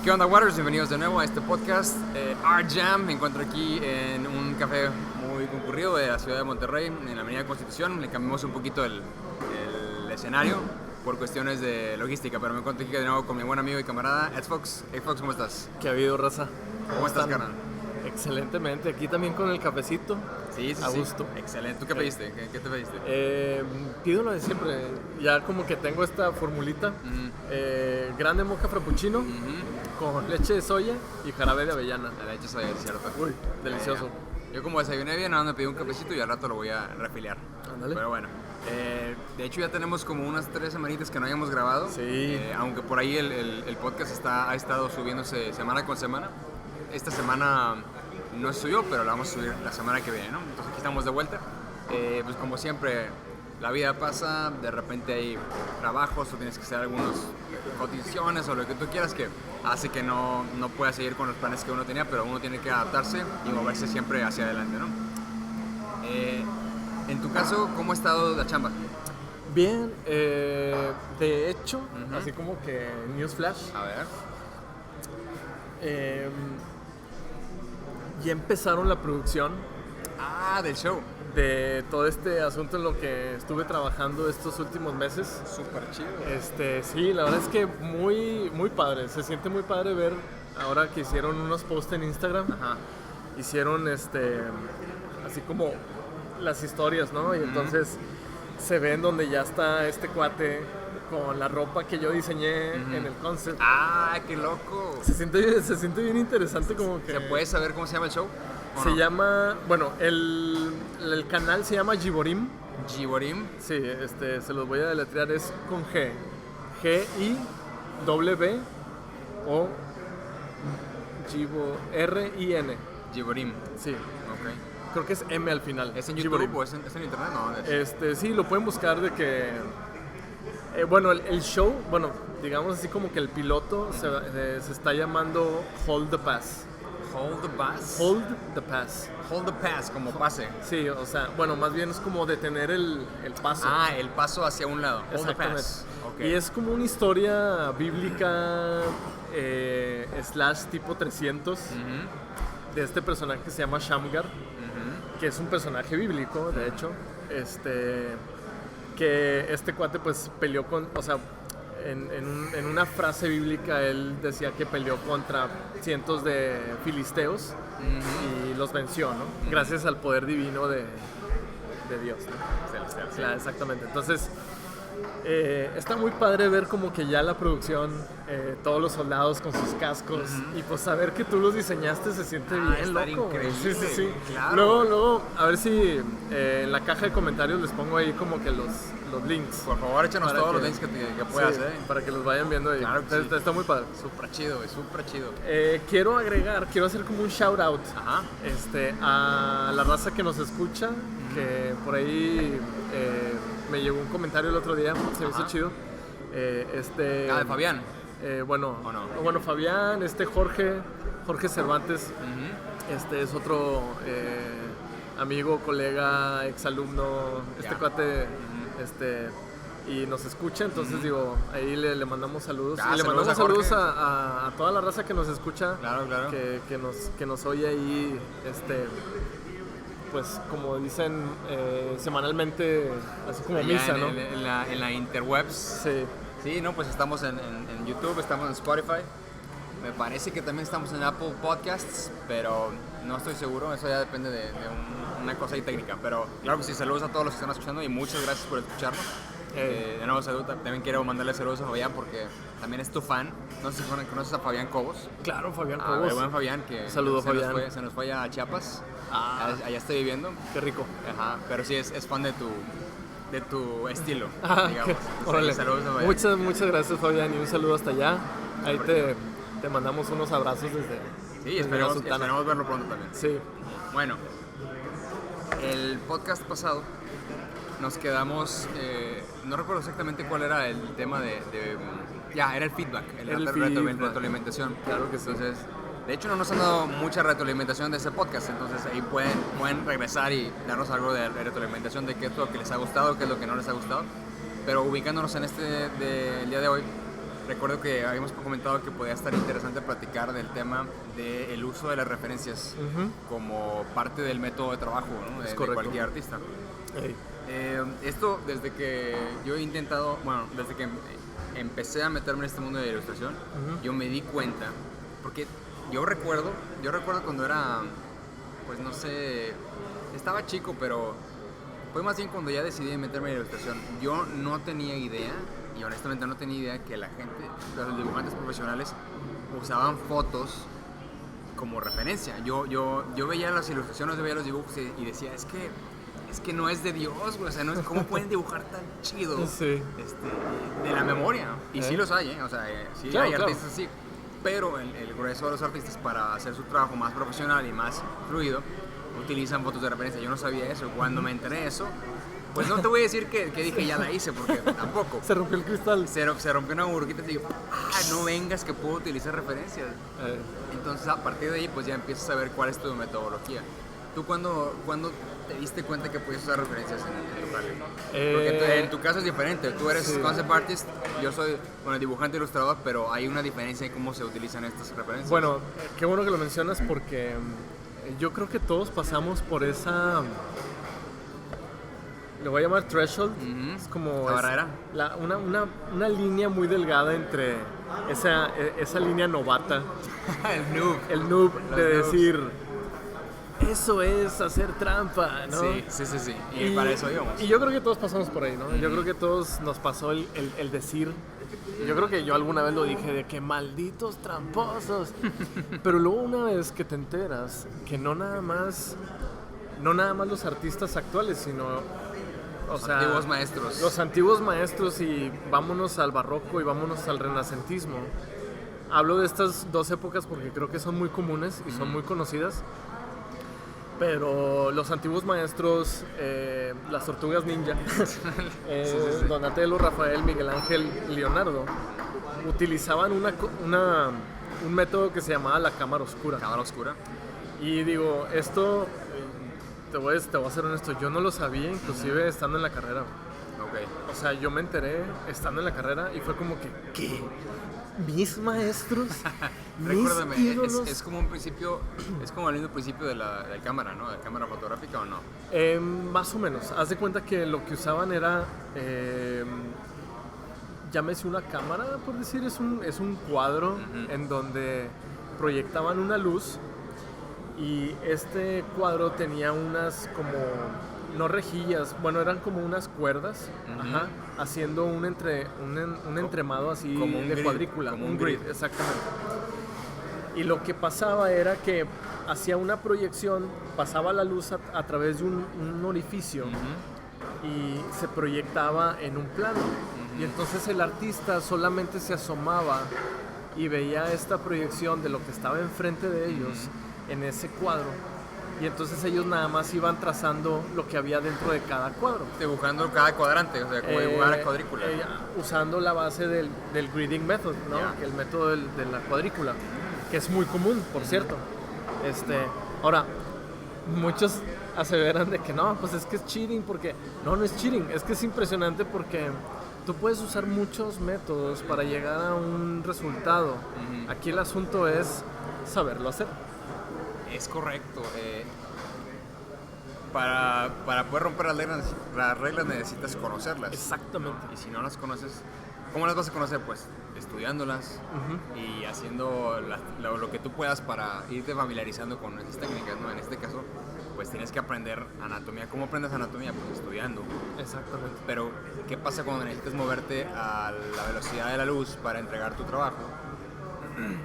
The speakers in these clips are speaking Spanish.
¿Qué onda, Waters? Bienvenidos de nuevo a este podcast Art Jam. Me encuentro aquí en un café muy concurrido de la ciudad de Monterrey, en la Avenida Constitución. Le cambiamos un poquito el escenario por cuestiones de logística, pero me encuentro aquí de nuevo con mi buen amigo y camarada Ed Fox. Hey Fox, ¿cómo estás? ¿Qué ha habido, raza? ¿Cómo estás, carnal? Excelentemente, aquí también con el cafecito. Sí, a gusto. Excelente. ¿Tú qué pediste? ¿Qué te pediste? Pido lo de siempre. Ya como que tengo esta formulita. Grande mocha frappuccino con leche de soya y jarabe de avellana. La leche soya, es cierto. Uy, delicioso. Yo como desayuné bien, ahora me pedí un cafecito y al rato lo voy a refiliar. Ándale. Pero bueno, de hecho ya tenemos como unas 3 semanitas que no habíamos grabado. Sí. Aunque por ahí el podcast ha estado subiéndose semana con semana. Esta semana no se subió, pero la vamos a subir la semana que viene, ¿no? Entonces aquí estamos de vuelta. Pues como siempre, la vida pasa, de repente hay trabajos o tienes que hacer algunas cotizaciones o lo que tú quieras que hace que no puedas seguir con los planes que uno tenía, pero uno tiene que adaptarse y moverse siempre hacia adelante, ¿no? En tu caso, ¿cómo ha estado la chamba? Bien, de hecho, así como que newsflash. A ver. Ya empezaron la producción Del show. de todo este asunto en lo que estuve trabajando estos últimos meses. Súper chido. Sí, la verdad es que muy, muy padre. Se siente muy padre ver ahora que hicieron unos posts en Instagram. Ajá. Hicieron así como las historias, ¿no? Y entonces se ven donde ya está este cuate con la ropa que yo diseñé en el concept. ¡Qué loco! Se siente bien interesante como que... ¿Se puede saber cómo se llama el show? Se llama, bueno, el canal se llama Giborim. Giborim. Sí, se los voy a deletrear, es con G. G-I-W-O R-I-N. Giborim. Sí, Ok. creo que es M al final. ¿Es en YouTube Giborim. o es en internet? No, Sí, lo pueden buscar de que... bueno, el show, bueno, digamos así como que el piloto se está llamando Hold the Pass. Hold the Pass. Hold the Pass. Hold the Pass, como pase. Sí, o sea, bueno, más bien es como detener el paso. El paso hacia un lado. Hold the Exactamente. Pass. Okay. Y es como una historia bíblica / tipo 300 de este personaje que se llama Shamgar, que es un personaje bíblico, de hecho, que este cuate pues peleó con, o sea, en una frase bíblica él decía que peleó contra cientos de filisteos y los venció, ¿no? Gracias al poder divino de Dios, ¿no? Claro, exactamente. Entonces está muy padre ver como que ya la producción, todos los soldados con sus cascos y pues saber que tú los diseñaste se siente bien loco. Increíble. Sí. Claro. Luego, a ver si en la caja de comentarios les pongo ahí como que los links. Por favor, échanos Para todos que- los links que puedas, Sí, ¿eh? para que los vayan viendo ahí. Claro que sí. Está muy padre. Súper chido, güey, súper chido. Quiero hacer como un shout out Ajá. a la raza que nos escucha, que por ahí me llegó un comentario el otro día, se me hizo chido. De Fabián. Bueno, ¿O no? bueno, Fabián, Jorge Cervantes, es otro amigo, colega, exalumno, Ya. cuate, y nos escucha, entonces digo, ahí le mandamos saludos. Y le Saludos mandamos a Jorge. saludos a toda la raza que nos escucha, Claro. que nos oye ahí, pues como dicen semanalmente, así como Allá misa, ¿no? en la interwebs. Sí. Sí, no, pues estamos en YouTube, estamos en Spotify. Me parece que también estamos en Apple Podcasts, pero no estoy seguro, eso ya depende de una cosa ahí técnica. Pero claro que sí, saludos a todos los que están escuchando y muchas gracias por escucharnos. De nuevo, saludos. También quiero mandarle saludos a Fabián porque también es tu fan. No sé si conoces a Fabián Cobos. Claro, Fabián El Cobos. buen Fabián que Saludos, Fabián. Se nos fue a Chiapas. Ah. Allá está viviendo. Qué rico. Ajá, pero sí es fan de tu estilo, digamos. Qué- Entonces, órale. saludos a Fabián. Muchas gracias, Fabián, y un saludo hasta allá. Ahí te mandamos unos abrazos desde... Sí, desde esperemos Sultana. verlo pronto también. Sí. Bueno, el podcast pasado nos quedamos, no recuerdo exactamente cuál era el tema era el feedback, Era el feedback. retroalimentación. Claro que sí. Entonces, de hecho no nos han dado mucha retroalimentación de ese podcast, entonces ahí pueden regresar y darnos algo de retroalimentación de qué es lo que les ha gustado, qué es lo que no les ha gustado. Pero ubicándonos en del día de hoy, recuerdo que habíamos comentado que podía estar interesante platicar del tema del uso de las referencias como parte del método de trabajo, ¿no? de cualquier artista. Hey. Esto desde que yo he intentado, bueno, desde que empecé a meterme en este mundo de la ilustración, yo me di cuenta, porque yo recuerdo cuando era, pues no sé, estaba chico, pero fue más bien cuando ya decidí meterme en la ilustración. Yo no tenía idea, y honestamente no tenía idea que la gente, los dibujantes profesionales, usaban fotos como referencia. Yo veía las ilustraciones, veía los dibujos y decía, es que no es de Dios, güey. O sea, no es, ¿cómo pueden dibujar tan chido Sí. de la memoria? Y sí los hay, O sea, sí claro, hay claro. artistas así. Pero el grueso de los artistas, para hacer su trabajo más profesional y más fluido, utilizan fotos de referencia. Yo no sabía eso. Cuando me enteré de eso, pues no te voy a decir que dije ya la hice, porque tampoco. Se rompió el cristal. Se rompió una burbujita y digo, no vengas que puedo utilizar referencias. Entonces, a partir de ahí, pues ya empiezas a ver cuál es tu metodología. ¿Tú cuándo te diste cuenta que podías usar referencias en tu jale? Porque en tu caso es diferente. Tú eres concept artist, yo soy dibujante ilustrador, pero hay una diferencia en cómo se utilizan estas referencias. Bueno, qué bueno que lo mencionas porque yo creo que todos pasamos por esa... Le voy a llamar threshold. Es como... ¿La barrera? Una línea muy delgada entre esa línea novata. El noob de decir... Eso es hacer trampa, ¿no? Sí. Y para eso íbamos. Y yo creo que todos pasamos por ahí, ¿no? Yo creo que todos nos pasó el decir... Yo creo que yo alguna vez lo dije de que malditos tramposos. Pero luego una vez que te enteras que no nada más los artistas actuales, sino... Antiguos maestros. Los antiguos maestros, y vámonos al barroco y vámonos al renacentismo. Hablo de estas dos épocas porque creo que son muy comunes y son muy conocidas. Pero los antiguos maestros, las tortugas ninja, Donatello, Rafael, Miguel Ángel, Leonardo, utilizaban un método que se llamaba la cámara oscura. Cámara oscura. Y digo, esto, te voy a ser honesto, yo no lo sabía, inclusive estando en la carrera. Okay. O sea, yo me enteré estando en la carrera y fue como que, ¿qué? ¿Mis maestros? Recuérdame, ¿Mis ídolos? es como un principio, es como el mismo principio de la cámara, ¿no? ¿De cámara fotográfica o no? Más o menos. Haz de cuenta que lo que usaban era, llámese una cámara, por decir, es un cuadro en donde proyectaban una luz y este cuadro tenía unas como, no rejillas, bueno, eran como unas cuerdas, haciendo un entremado así como un de grid, cuadrícula, como un un grid, grid. exactamente. Y lo que pasaba era que hacía una proyección, pasaba la luz a través de un orificio y se proyectaba en un plano. Y entonces el artista solamente se asomaba y veía esta proyección de lo que estaba enfrente de ellos en ese cuadro. Y entonces ellos nada más iban trazando lo que había dentro de cada cuadro. Dibujando cada cuadrante, o sea, como dibujar la cuadrícula. Usando la base del gridding method, ¿no? Yeah. El método de la cuadrícula, que es muy común, por cierto. Ahora, muchos aseveran de que no, pues es que es cheating, porque no es cheating, es que es impresionante porque tú puedes usar muchos métodos para llegar a un resultado. Aquí el asunto es saberlo hacer. Es correcto. Para poder romper las reglas necesitas conocerlas. Exactamente. Y si no las conoces, ¿cómo las vas a conocer? Pues estudiándolas y haciendo lo que tú puedas para irte familiarizando con esas técnicas, ¿no? En este caso, pues tienes que aprender anatomía. ¿Cómo aprendes anatomía? Pues estudiando. Exactamente. Pero, ¿qué pasa cuando necesitas moverte a la velocidad de la luz para entregar tu trabajo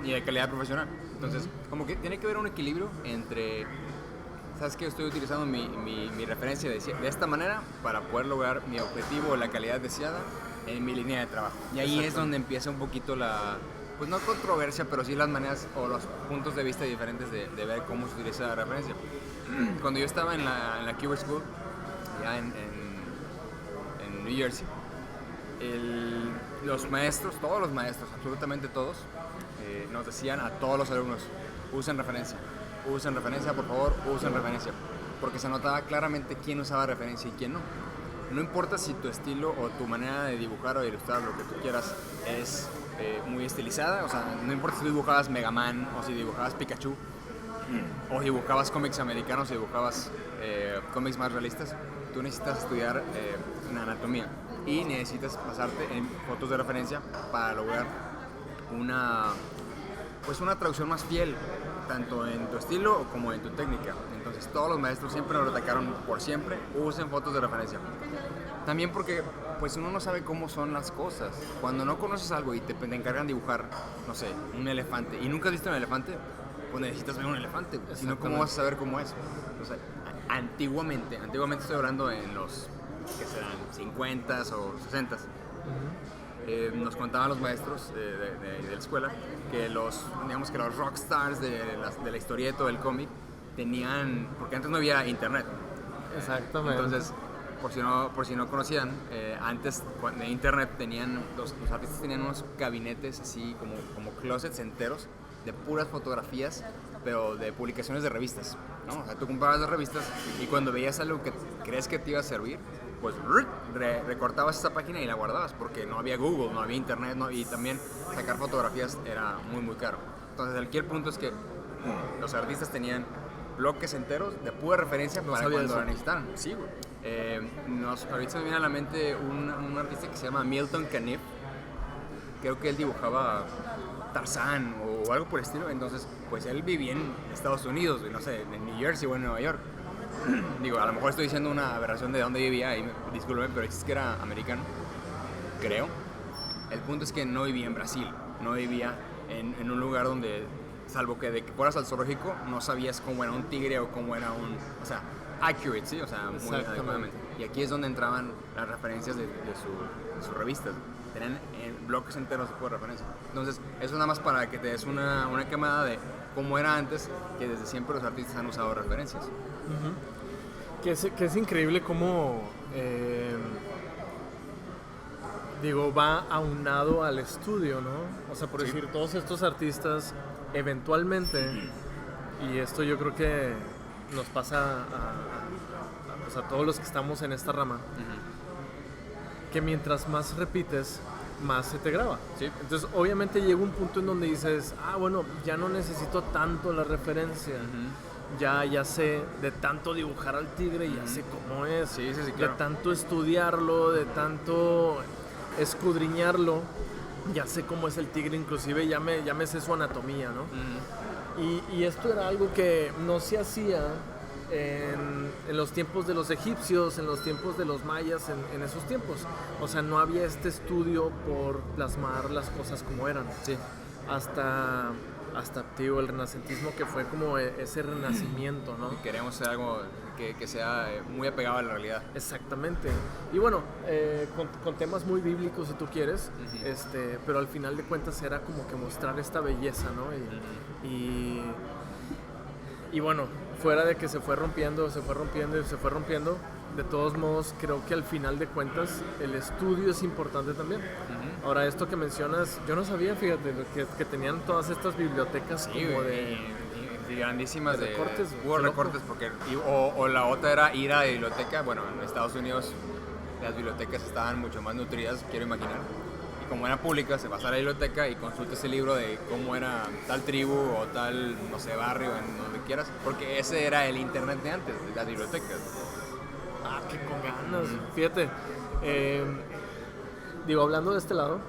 y de calidad profesional? Entonces, como que tiene que haber un equilibrio entre, ¿sabes qué? Estoy utilizando mi referencia de esta manera para poder lograr mi objetivo o la calidad deseada en mi línea de trabajo. Y ahí es donde empieza un poquito pues no controversia, pero sí las maneras o los puntos de vista diferentes de ver cómo se utiliza la referencia. Cuando yo estaba en la Kubert School, ya en New Jersey, los maestros, todos los maestros, absolutamente todos, nos decían a todos los alumnos, usen referencia, por favor, usen referencia, porque se notaba claramente quién usaba referencia y quién no. No importa si tu estilo o tu manera de dibujar o de ilustrar, lo que tú quieras, es muy estilizada, o sea, no importa si dibujabas Mega Man o si dibujabas Pikachu, o si dibujabas cómics americanos, si dibujabas cómics más realistas, tú necesitas estudiar una anatomía y necesitas basarte en fotos de referencia para lograr una traducción más fiel, tanto en tu estilo como en tu técnica. Entonces todos los maestros siempre nos atacaron por siempre, usen fotos de referencia. También porque pues uno no sabe cómo son las cosas. Cuando no conoces algo y te encargan dibujar, no sé, un elefante, y nunca has visto un elefante, pues necesitas ver un elefante, si no, ¿cómo vas a saber cómo es? O sea, antiguamente estoy hablando en los, que serán 50s o 60s, nos contaban los maestros de la escuela que los rockstars de la historieta o del cómic tenían, porque antes no había internet. Exactamente. Entonces, por si no conocían, antes de internet los artistas tenían unos gabinetes así como closets enteros de puras fotografías, pero de publicaciones de revistas, ¿no? O sea, tú comprabas las revistas y cuando veías algo que crees que te iba a servir, pues recortabas esa página y la guardabas, porque no había Google, no había internet, y también sacar fotografías era muy muy caro. Entonces aquí el punto es que los artistas tenían bloques enteros de pura referencia para cuando la necesitaran. Sí, güey. Ahorita se me viene a la mente un artista que se llama Milton Caniff. Creo que él dibujaba Tarzán o algo por el estilo. Entonces, pues él vivía en Estados Unidos, no sé, en New Jersey o en Nueva York. Digo, a lo mejor estoy diciendo una aberración de dónde vivía, discúlpeme, pero es que era americano, creo. El punto es que no vivía en Brasil, no vivía en un lugar donde, salvo que de que fueras al zoológico, no sabías cómo era un tigre o cómo era o sea, accurate, ¿sí? O sea, muy adecuadamente. Y aquí es donde entraban las referencias de sus revistas. Tenían bloques enteros por referencia. Entonces, eso nada más para que te des una quemada de cómo era antes, que desde siempre los artistas han usado referencias. Que es increíble cómo, va aunado al estudio, ¿no? O sea, por decir, todos estos artistas eventualmente, y esto yo creo que nos pasa a todos los que estamos en esta rama, que mientras más repites, más se te graba. Sí. Entonces, obviamente llega un punto en donde dices, bueno, ya no necesito tanto la referencia. Ya sé, de tanto dibujar al tigre, ya sé cómo es. Sí, claro. De tanto estudiarlo, de tanto escudriñarlo, ya sé cómo es el tigre, inclusive ya me sé su anatomía, ¿no? Y esto era algo que no se hacía en los tiempos de los egipcios, en los tiempos de los mayas, en esos tiempos. O sea, no había este estudio por plasmar las cosas como eran. Sí. Hasta tío, el renacentismo, que fue como ese renacimiento, ¿no? Y queremos hacer algo que sea muy apegado a la realidad. Exactamente. Y bueno, con temas muy bíblicos, si tú quieres, pero al final de cuentas era como que mostrar esta belleza, ¿no? Y bueno, fuera de que se fue rompiendo, de todos modos, creo que al final de cuentas el estudio es importante también. Ahora, esto que mencionas, yo no sabía, fíjate, que tenían todas estas bibliotecas como de grandísimas de recortes. Hubo recortes porque o la otra era ir a la biblioteca. Bueno, en Estados Unidos las bibliotecas estaban mucho más nutridas, quiero imaginar. Y como era pública, se vas a la biblioteca y consultas el libro de cómo era tal tribu o tal, no sé, barrio, en donde quieras. Porque ese era el internet de antes, de las bibliotecas. Que con ganas. Fíjate, hablando de este lado,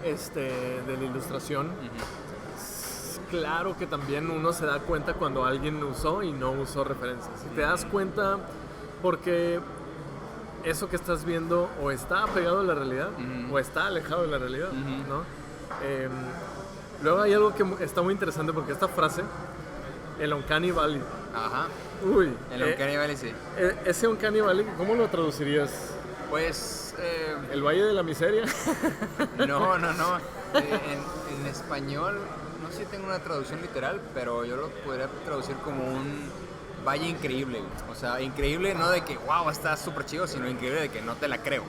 de la ilustración, claro que también uno se da cuenta cuando alguien usó y no usó referencias. Y te das cuenta porque eso que estás viendo o está apegado a la realidad o está alejado de la realidad, ¿no? Luego hay algo que está muy interesante, porque esta frase, el Uncanny Valley. Ajá. Uy. El Uncanny Valley, sí. Ese Uncanny Valley, ¿cómo lo traducirías? Pues... ¿El Valle de la Miseria? No. En español, no sé si tengo una traducción literal, pero yo lo podría traducir como un valle increíble. O sea, increíble no de que, wow, está súper chido, sino increíble de que no te la creo.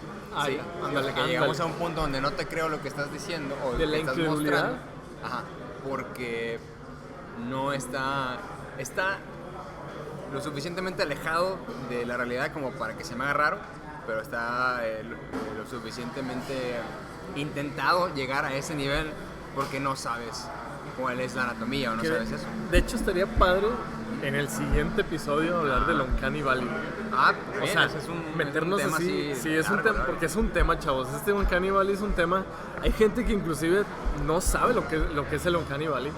Sí, ándale, que llegamos a un punto donde no te creo lo que estás diciendo o de lo la que estás incredulidad. mostrando. Ajá, porque no está lo suficientemente alejado de la realidad como para que se me haga raro, pero está lo suficientemente intentado llegar a ese nivel porque no sabes cuál es la anatomía o no sabes eso. De hecho, estaría padre en el siguiente episodio hablar del Uncanny Valley. O sea, es un meternos tema así, sí, es largo, un tema, porque es un tema, chavos. Este Uncanny Valley es un tema. Hay gente que inclusive no sabe lo que es el Uncanny Valley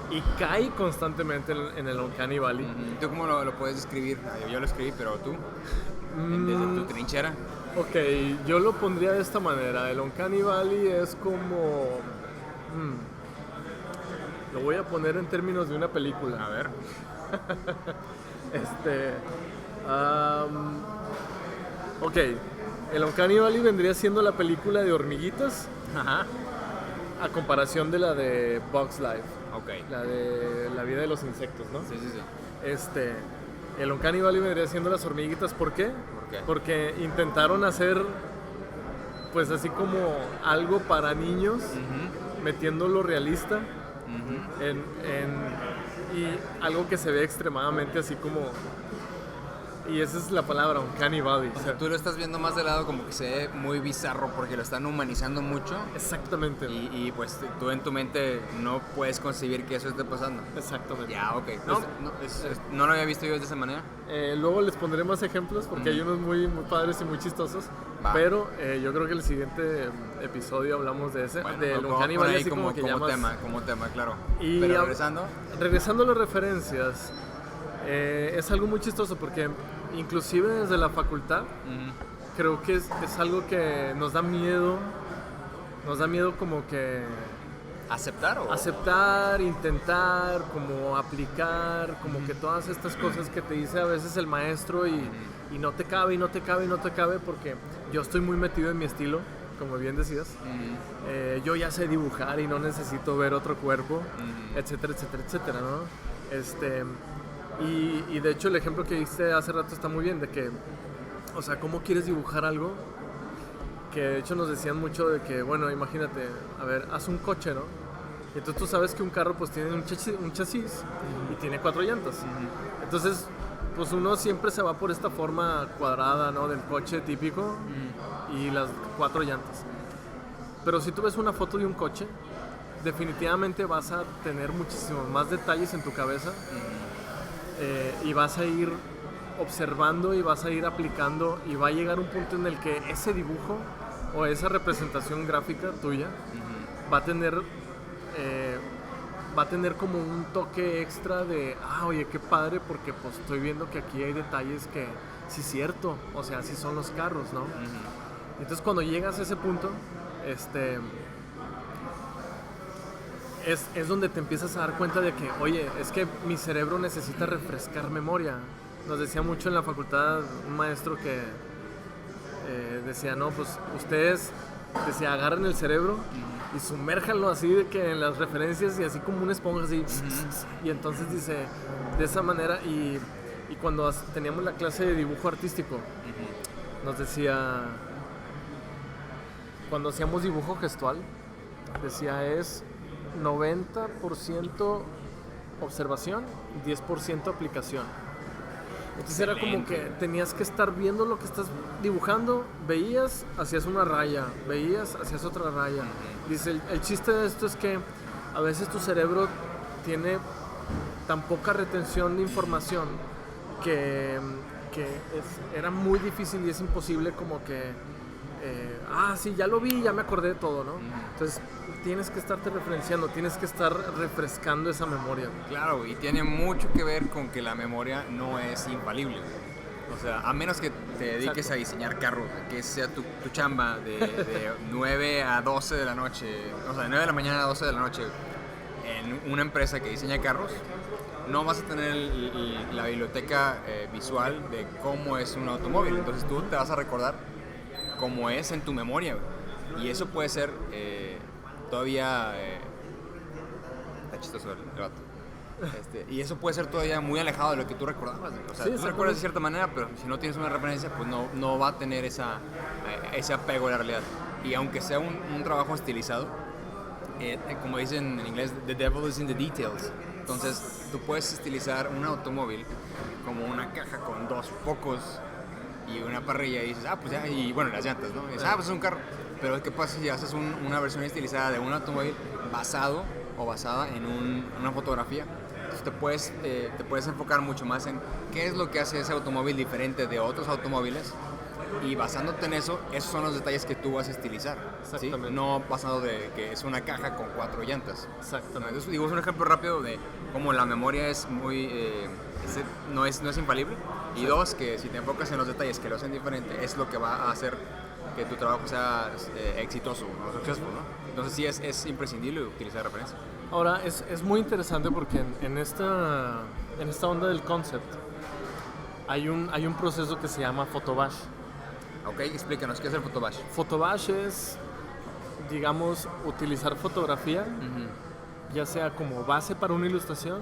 y cae constantemente en el Uncanny Valley. ¿Tú cómo lo puedes describir? Yo lo escribí, pero tú, desde tu trinchera. Ok, yo lo pondría de esta manera. El Uncanny Valley es como... lo voy a poner en términos de una película. A ver. Ok, el Uncanny Valley vendría siendo la película de hormiguitas Ajá. a comparación de la de Bugs Life, Ok. la de la vida de los insectos, ¿no? Sí. El Uncanny Valley vendría siendo las hormiguitas. ¿Por qué? ¿Por qué? Porque intentaron hacer, pues así como algo para niños, metiéndolo realista y algo que se ve extremadamente así como... Y esa es la palabra, Uncanny Valley. O sea, tú lo estás viendo más de lado como que se ve muy bizarro porque lo están humanizando mucho. Exactamente. Y pues tú en tu mente no puedes concebir que eso esté pasando. Exactamente. Ya, ok. No lo había visto yo de esa manera. Luego les pondré más ejemplos porque hay unos muy, muy padres y muy chistosos. Va. Pero yo creo que el siguiente episodio hablamos de ese, Bueno, del lo Uncanny vamos a poner Valley, ahí así como que ya más... como tema, claro. Y Pero regresando. Regresando a las referencias, es algo muy chistoso porque inclusive desde la facultad creo que es algo que nos da miedo como que aceptar, intentar, como aplicar, como que todas estas cosas que te dice a veces el maestro y no te cabe porque yo estoy muy metido en mi estilo, como bien decías. Yo ya sé dibujar y no necesito ver otro cuerpo, etcétera, ¿no? Y de hecho el ejemplo que diste hace rato está muy bien, de que, o sea, ¿cómo quieres dibujar algo? Que de hecho nos decían mucho de que, bueno, imagínate, a ver, haz un coche, ¿no? Y entonces tú sabes que un carro pues tiene un chasis y tiene 4 llantas. Entonces, pues uno siempre se va por esta forma cuadrada, ¿no? Del coche típico y las 4 llantas. Pero si tú ves una foto de un coche, definitivamente vas a tener muchísimos más detalles en tu cabeza. Y vas a ir observando y vas a ir aplicando y va a llegar un punto en el que ese dibujo o esa representación gráfica tuya va a tener como un toque extra de oye, qué padre, porque pues estoy viendo que aquí hay detalles que sí es cierto, o sea, sí son los carros, ¿no? Entonces cuando llegas a ese punto es donde te empiezas a dar cuenta de que, oye, es que mi cerebro necesita refrescar memoria. Nos decía mucho en la facultad un maestro que decía, no, pues ustedes, decía, agarren el cerebro y sumérjanlo así de que en las referencias y así como una esponja así. Y entonces dice, de esa manera, y cuando teníamos la clase de dibujo artístico, nos decía, cuando hacíamos dibujo gestual, decía, es 90% observación, 10% aplicación. Entonces era como que tenías que estar viendo lo que estás dibujando, veías, hacías una raya, veías, hacías otra raya. Dice, el chiste de esto es que a veces tu cerebro tiene tan poca retención de información que era muy difícil y es imposible como que sí, ya lo vi, ya me acordé de todo, ¿no? Entonces tienes que estarte referenciando, tienes que estar refrescando esa memoria. Claro, y tiene mucho que ver con que la memoria no es infalible. O sea, a menos que te dediques a diseñar carros, que sea tu chamba de 9 a 12 de la noche, o sea, de 9 de la mañana a 12 de la noche en una empresa que diseña carros, no vas a tener la biblioteca visual de cómo es un automóvil. Entonces tú te vas a recordar cómo es en tu memoria. Y eso puede ser todavía... está chistoso el vato. Y eso puede ser todavía muy alejado de lo que tú recordabas. O sea, tú recuerdas de cierta manera, pero si no tienes una referencia, pues no va a tener ese apego a la realidad. Y aunque sea un trabajo estilizado, como dicen en inglés, the devil is in the details. Entonces, tú puedes estilizar un automóvil como una caja con 2 focos y una parrilla y dices, pues ya, y bueno, las llantas, ¿no? Y dices, pues es un carro. Pero ¿qué pasa si haces una versión estilizada de un automóvil basado o basada en una fotografía? Entonces te puedes enfocar mucho más en qué es lo que hace ese automóvil diferente de otros automóviles, y basándote en eso, esos son los detalles que tú vas a estilizar. Exactamente. ¿Sí? No basado de que es una caja con 4 llantas. Exactamente. Entonces, digo, es un ejemplo rápido de cómo la memoria es muy... no es infalible. Y dos, que si te enfocas en los detalles que lo hacen diferente, es lo que va a hacer que tu trabajo sea exitoso o successful, ¿no? Entonces sí es imprescindible utilizar referencia. Ahora, es muy interesante porque en esta onda del concept hay un proceso que se llama photobash. Ok, explícanos, ¿qué es el photobash? Photobash es, digamos, utilizar fotografía, ya sea como base para una ilustración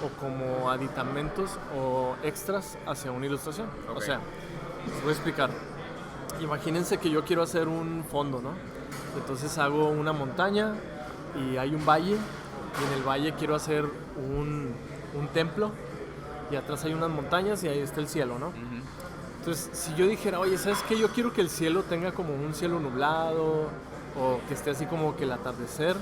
o como aditamentos o extras hacia una ilustración. Ok. O sea, les voy a explicar. Imagínense que yo quiero hacer un fondo, ¿no? Entonces hago una montaña y hay un valle, y en el valle quiero hacer un templo, y atrás hay unas montañas y ahí está el cielo, ¿no? Entonces, si yo dijera, oye, ¿sabes qué? Yo quiero que el cielo tenga como un cielo nublado, o que esté así como que el atardecer.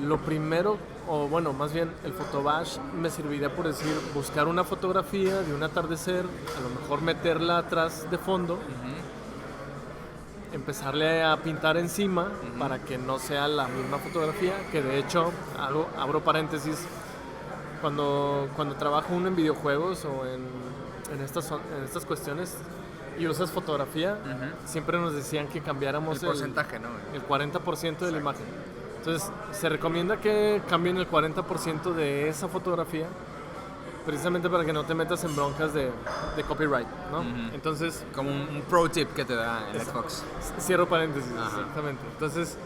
Lo primero, o bueno, más bien el photobash me serviría, por decir, buscar una fotografía de un atardecer, a lo mejor meterla atrás de fondo, empezarle a pintar encima para que no sea la misma fotografía, que de hecho, abro paréntesis, cuando trabajo uno en videojuegos o en estas cuestiones y usas fotografía, siempre nos decían que cambiáramos el porcentaje, ¿no? El 40% de la imagen. Entonces, se recomienda que cambien el 40% de esa fotografía, precisamente para que no te metas en broncas de copyright, ¿no? Entonces, como un pro tip que te da el Xbox. Cierro paréntesis, exactamente. Entonces,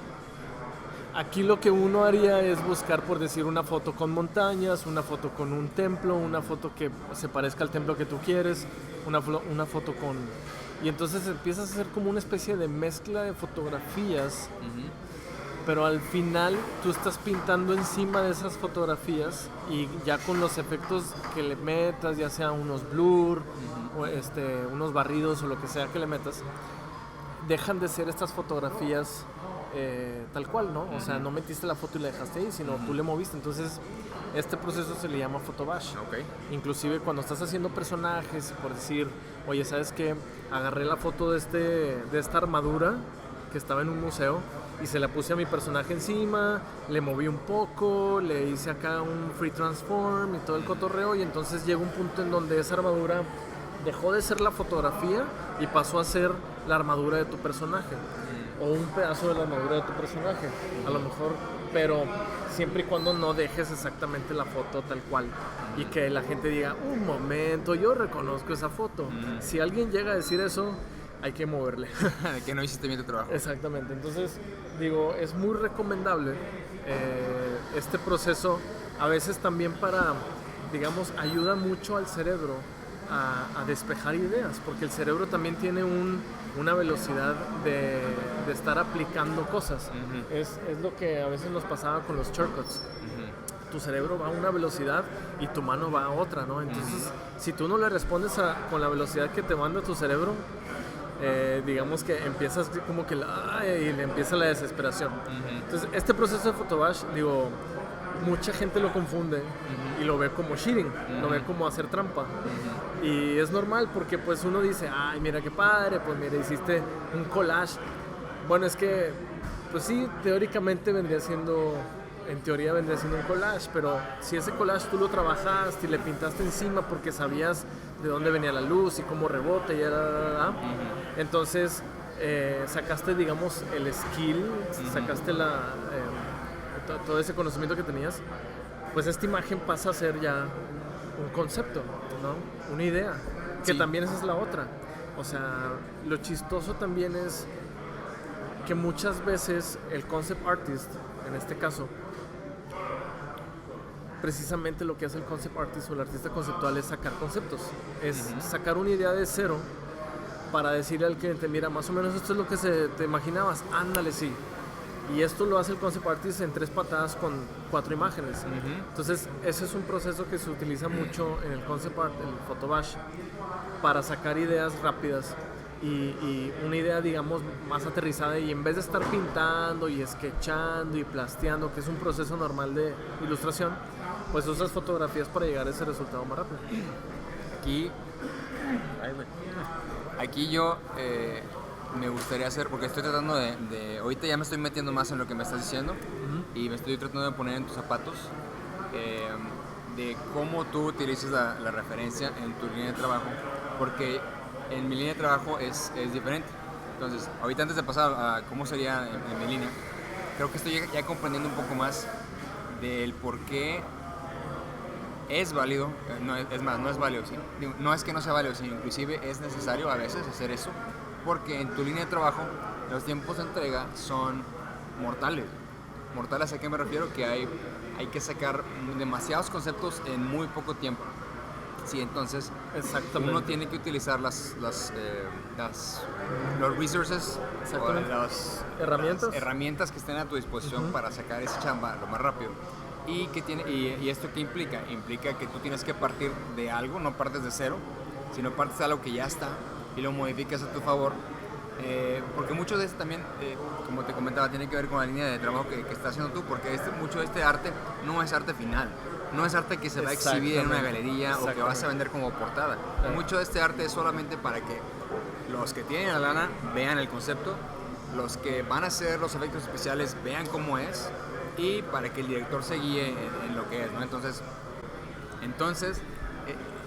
aquí lo que uno haría es buscar, por decir, una foto con montañas, una foto con un templo, una foto que se parezca al templo que tú quieres, una foto con... Y entonces empiezas a hacer como una especie de mezcla de fotografías, pero al final tú estás pintando encima de esas fotografías, y ya con los efectos que le metas, ya sea unos blur, o unos barridos o lo que sea que le metas, dejan de ser estas fotografías tal cual, ¿no? O sea, no metiste la foto y la dejaste ahí, sino tú le moviste. Entonces, este proceso se le llama photobash. Okay. Inclusive cuando estás haciendo personajes, por decir, oye, ¿sabes qué? Agarré la foto de esta armadura que estaba en un museo y se la puse a mi personaje encima, le moví un poco, le hice acá un free transform y todo el cotorreo, y entonces llega un punto en donde esa armadura dejó de ser la fotografía y pasó a ser la armadura de tu personaje, o un pedazo de la armadura de tu personaje, a lo mejor, pero siempre y cuando no dejes exactamente la foto tal cual, y que la gente diga, un momento, yo reconozco esa foto. Si alguien llega a decir eso, hay que moverle. Que no hiciste bien tu trabajo. Exactamente. Entonces, digo, es muy recomendable este proceso, a veces también para, digamos, ayuda mucho al cerebro a despejar ideas, porque el cerebro también tiene una velocidad de estar aplicando cosas. Es lo que a veces nos pasaba con los shortcuts. Tu cerebro va a una velocidad y tu mano va a otra, ¿no? Entonces, si tú no le respondes con la velocidad que te manda tu cerebro, digamos que empiezas como que y le empieza la desesperación. Entonces, este proceso de photobash, digo, mucha gente lo confunde y lo ve como cheating, lo ve como hacer trampa. Y es normal, porque pues uno dice, ay, mira qué padre, pues mira, hiciste un collage. Bueno, es que, pues sí, teóricamente en teoría vendría siendo un collage, pero si ese collage tú lo trabajaste y le pintaste encima porque sabías de dónde venía la luz y cómo rebota y entonces sacaste, digamos, el skill, sacaste todo ese conocimiento que tenías, pues esta imagen pasa a ser ya un concepto, ¿no? Una idea, que también esa es la otra. O sea, lo chistoso también es que muchas veces el concept artist, en este caso, precisamente lo que hace el concept artist o el artista conceptual es sacar conceptos, es sacar una idea de cero para decirle al cliente, mira, más o menos esto es lo que te imaginabas, ándale, sí. Y esto lo hace el concept artist en 3 patadas con 4 imágenes. Entonces, ese es un proceso que se utiliza mucho en el concept art, el photobash, para sacar ideas rápidas y una idea, digamos, más aterrizada, y en vez de estar pintando y sketchando y plasteando, que es un proceso normal de ilustración, pues usas fotografías para llegar a ese resultado más rápido. Aquí yo me gustaría hacer, porque estoy tratando ahorita ya me estoy metiendo más en lo que me estás diciendo, y me estoy tratando de poner en tus zapatos, de cómo tú utilizas la referencia en tu línea de trabajo, porque en mi línea de trabajo es diferente. Entonces, ahorita antes de pasar a cómo sería en mi línea, creo que estoy ya comprendiendo un poco más del por qué es válido, no es válido, ¿sí? No es que no sea válido, sino inclusive es necesario a veces hacer eso, porque en tu línea de trabajo los tiempos de entrega son mortales. Mortales, ¿a qué me refiero? Que hay que sacar demasiados conceptos en muy poco tiempo. Sí, entonces uno tiene que utilizar los resources, o las herramientas que estén a tu disposición para sacar esa chamba lo más rápido. ¿Y esto qué implica? Implica que tú tienes que partir de algo, no partes de cero, sino partes de algo que ya está y lo modificas a tu favor. Porque mucho de esto también, como te comentaba, tiene que ver con la línea de trabajo que estás haciendo tú, porque mucho de este arte no es arte final, no es arte que se va a exhibir en una galería o que vas a vender como portada. Mucho de este arte es solamente para que los que tienen la lana vean el concepto, los que van a hacer los efectos especiales vean cómo es, y para que el director se guíe en lo que es, ¿no? Entonces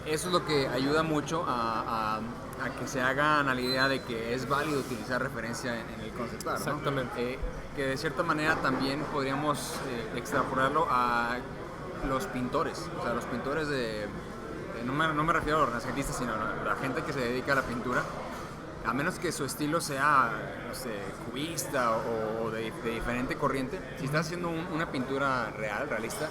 eso es lo que ayuda mucho a que se hagan a la idea de que es válido utilizar referencia en el conceptual, ¿no? Exactamente. Que de cierta manera también podríamos extrapolarlo a los pintores, o sea, los pintores no me refiero a los renacentistas, sino a la gente que se dedica a la pintura. A menos que su estilo sea, no sé, cubista o de diferente corriente, si estás haciendo una pintura realista,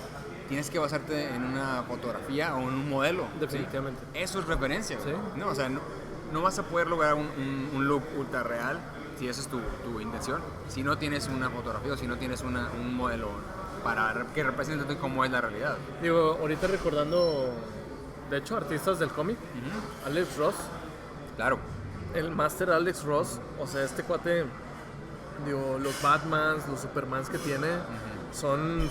tienes que basarte en una fotografía o en un modelo. Definitivamente. ¿Sí? Eso es referencia. ¿Sí? No, o sea, no vas a poder lograr un look ultra real si esa es tu intención, si no tienes una fotografía o si no tienes un modelo para que represente cómo es la realidad. Digo, ahorita recordando, de hecho, artistas del cómic, Alex Ross. Claro. El Master Alex Ross, o sea, este cuate, digo, los Batmans, los Supermans que tiene, son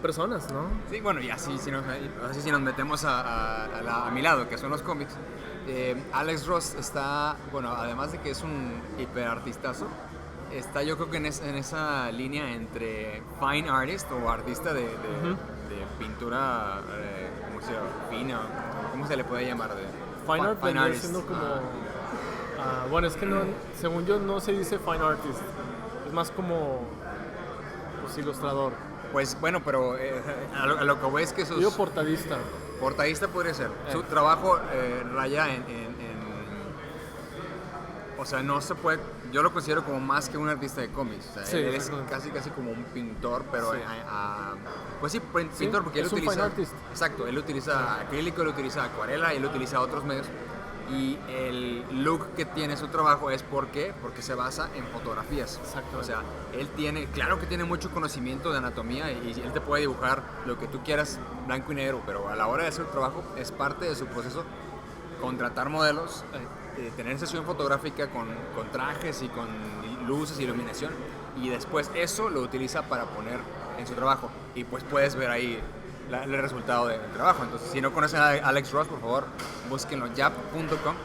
personas, ¿no? Sí, bueno, y así si nos metemos a mi lado, que son los cómics, Alex Ross está, bueno, además de que es un hiperartistazo, está yo creo que en esa línea entre fine artist o artista de pintura, ¿cómo se llama? Fina, ¿cómo se le puede llamar? Fine art vendría siendo como... bueno, es que no, según yo no se dice fine artist, es más como pues, ilustrador. Pues bueno, pero a lo que voy es que Digo portadista. Portadista podría ser. Su trabajo raya o sea, no se puede... Yo lo considero como más que un artista de cómics. O sea, sí, él es casi como un pintor, pero... Sí. Pues sí, pintor, porque él es utiliza... un fine artist. Exacto, él utiliza acrílico, él utiliza acuarela, él utiliza otros medios. Y el look que tiene su trabajo es porque se basa en fotografías. Exacto. O sea, claro que tiene mucho conocimiento de anatomía y él te puede dibujar lo que tú quieras blanco y negro, pero a la hora de hacer el trabajo es parte de su proceso contratar modelos, tener sesión fotográfica con trajes y con luces y iluminación, y después eso lo utiliza para poner en su trabajo, y pues puedes ver ahí el resultado del trabajo. Entonces, si no conocen a Alex Ross, por favor, búsquenlo yap.com.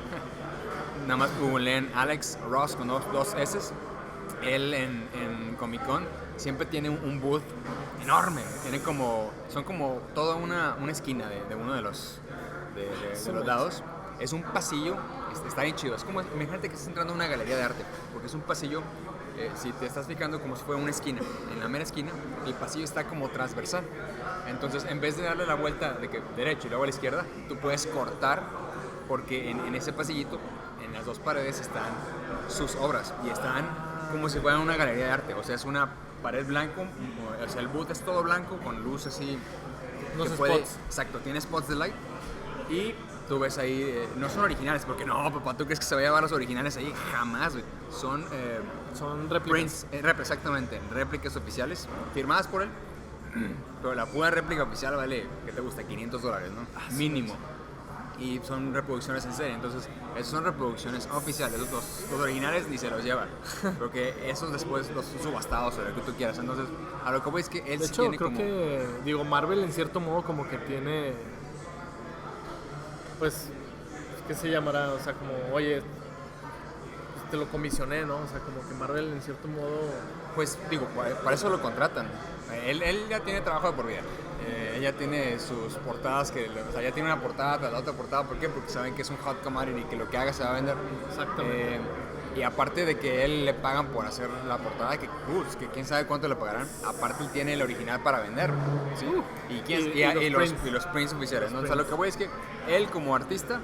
Nada más googleen Alex Ross con dos S. Él en Comic Con siempre tiene un booth enorme. Son como toda una esquina de uno de los lados. Es un pasillo, está bien chido. Es como, imagínate que estás entrando a una galería de arte, porque es un pasillo. Si te estás fijando como si fuera una esquina, en la mera esquina, el pasillo está como transversal. Entonces, en vez de darle la vuelta de que derecho y luego a la izquierda, tú puedes cortar, porque en ese pasillito, en las dos paredes están sus obras y están como si fuera una galería de arte. O sea, es una pared blanco, o sea, el booth es todo blanco con luz así. Unos spots. Exacto, tiene spots de light y tú ves ahí, no son originales, porque no, papá, ¿tú crees que se va a llevar los originales ahí? Jamás, güey. Son réplicas. Exactamente, réplicas oficiales, firmadas por él, pero la pura réplica oficial vale, ¿qué te gusta? $500, ¿no? Mínimo. y son reproducciones en serie. Entonces, esas son reproducciones oficiales. Los originales ni se los llevan, porque esos después los son subastados o lo que tú quieras. Entonces, a lo que voy es que él De sí hecho, tiene creo como... que, digo, Marvel en cierto modo como que tiene, pues, ¿qué se llamará? O sea, como, oye, pues, te lo comisioné, ¿no? O sea, como que Marvel en cierto modo... Pues digo, para eso lo contratan. Él ya tiene trabajo de por vida. Ella tiene sus portadas, o sea, ya tiene una portada tras la otra portada. ¿Por qué? Porque saben que es un hot commodity y que lo que haga se va a vender. Exactamente. Y aparte de que él le pagan por hacer la portada, que quién sabe cuánto le pagarán, aparte él tiene el original para vender. ¿Sí? Y los prints oficiales. ¿No? O sea, lo que voy es que él como artista,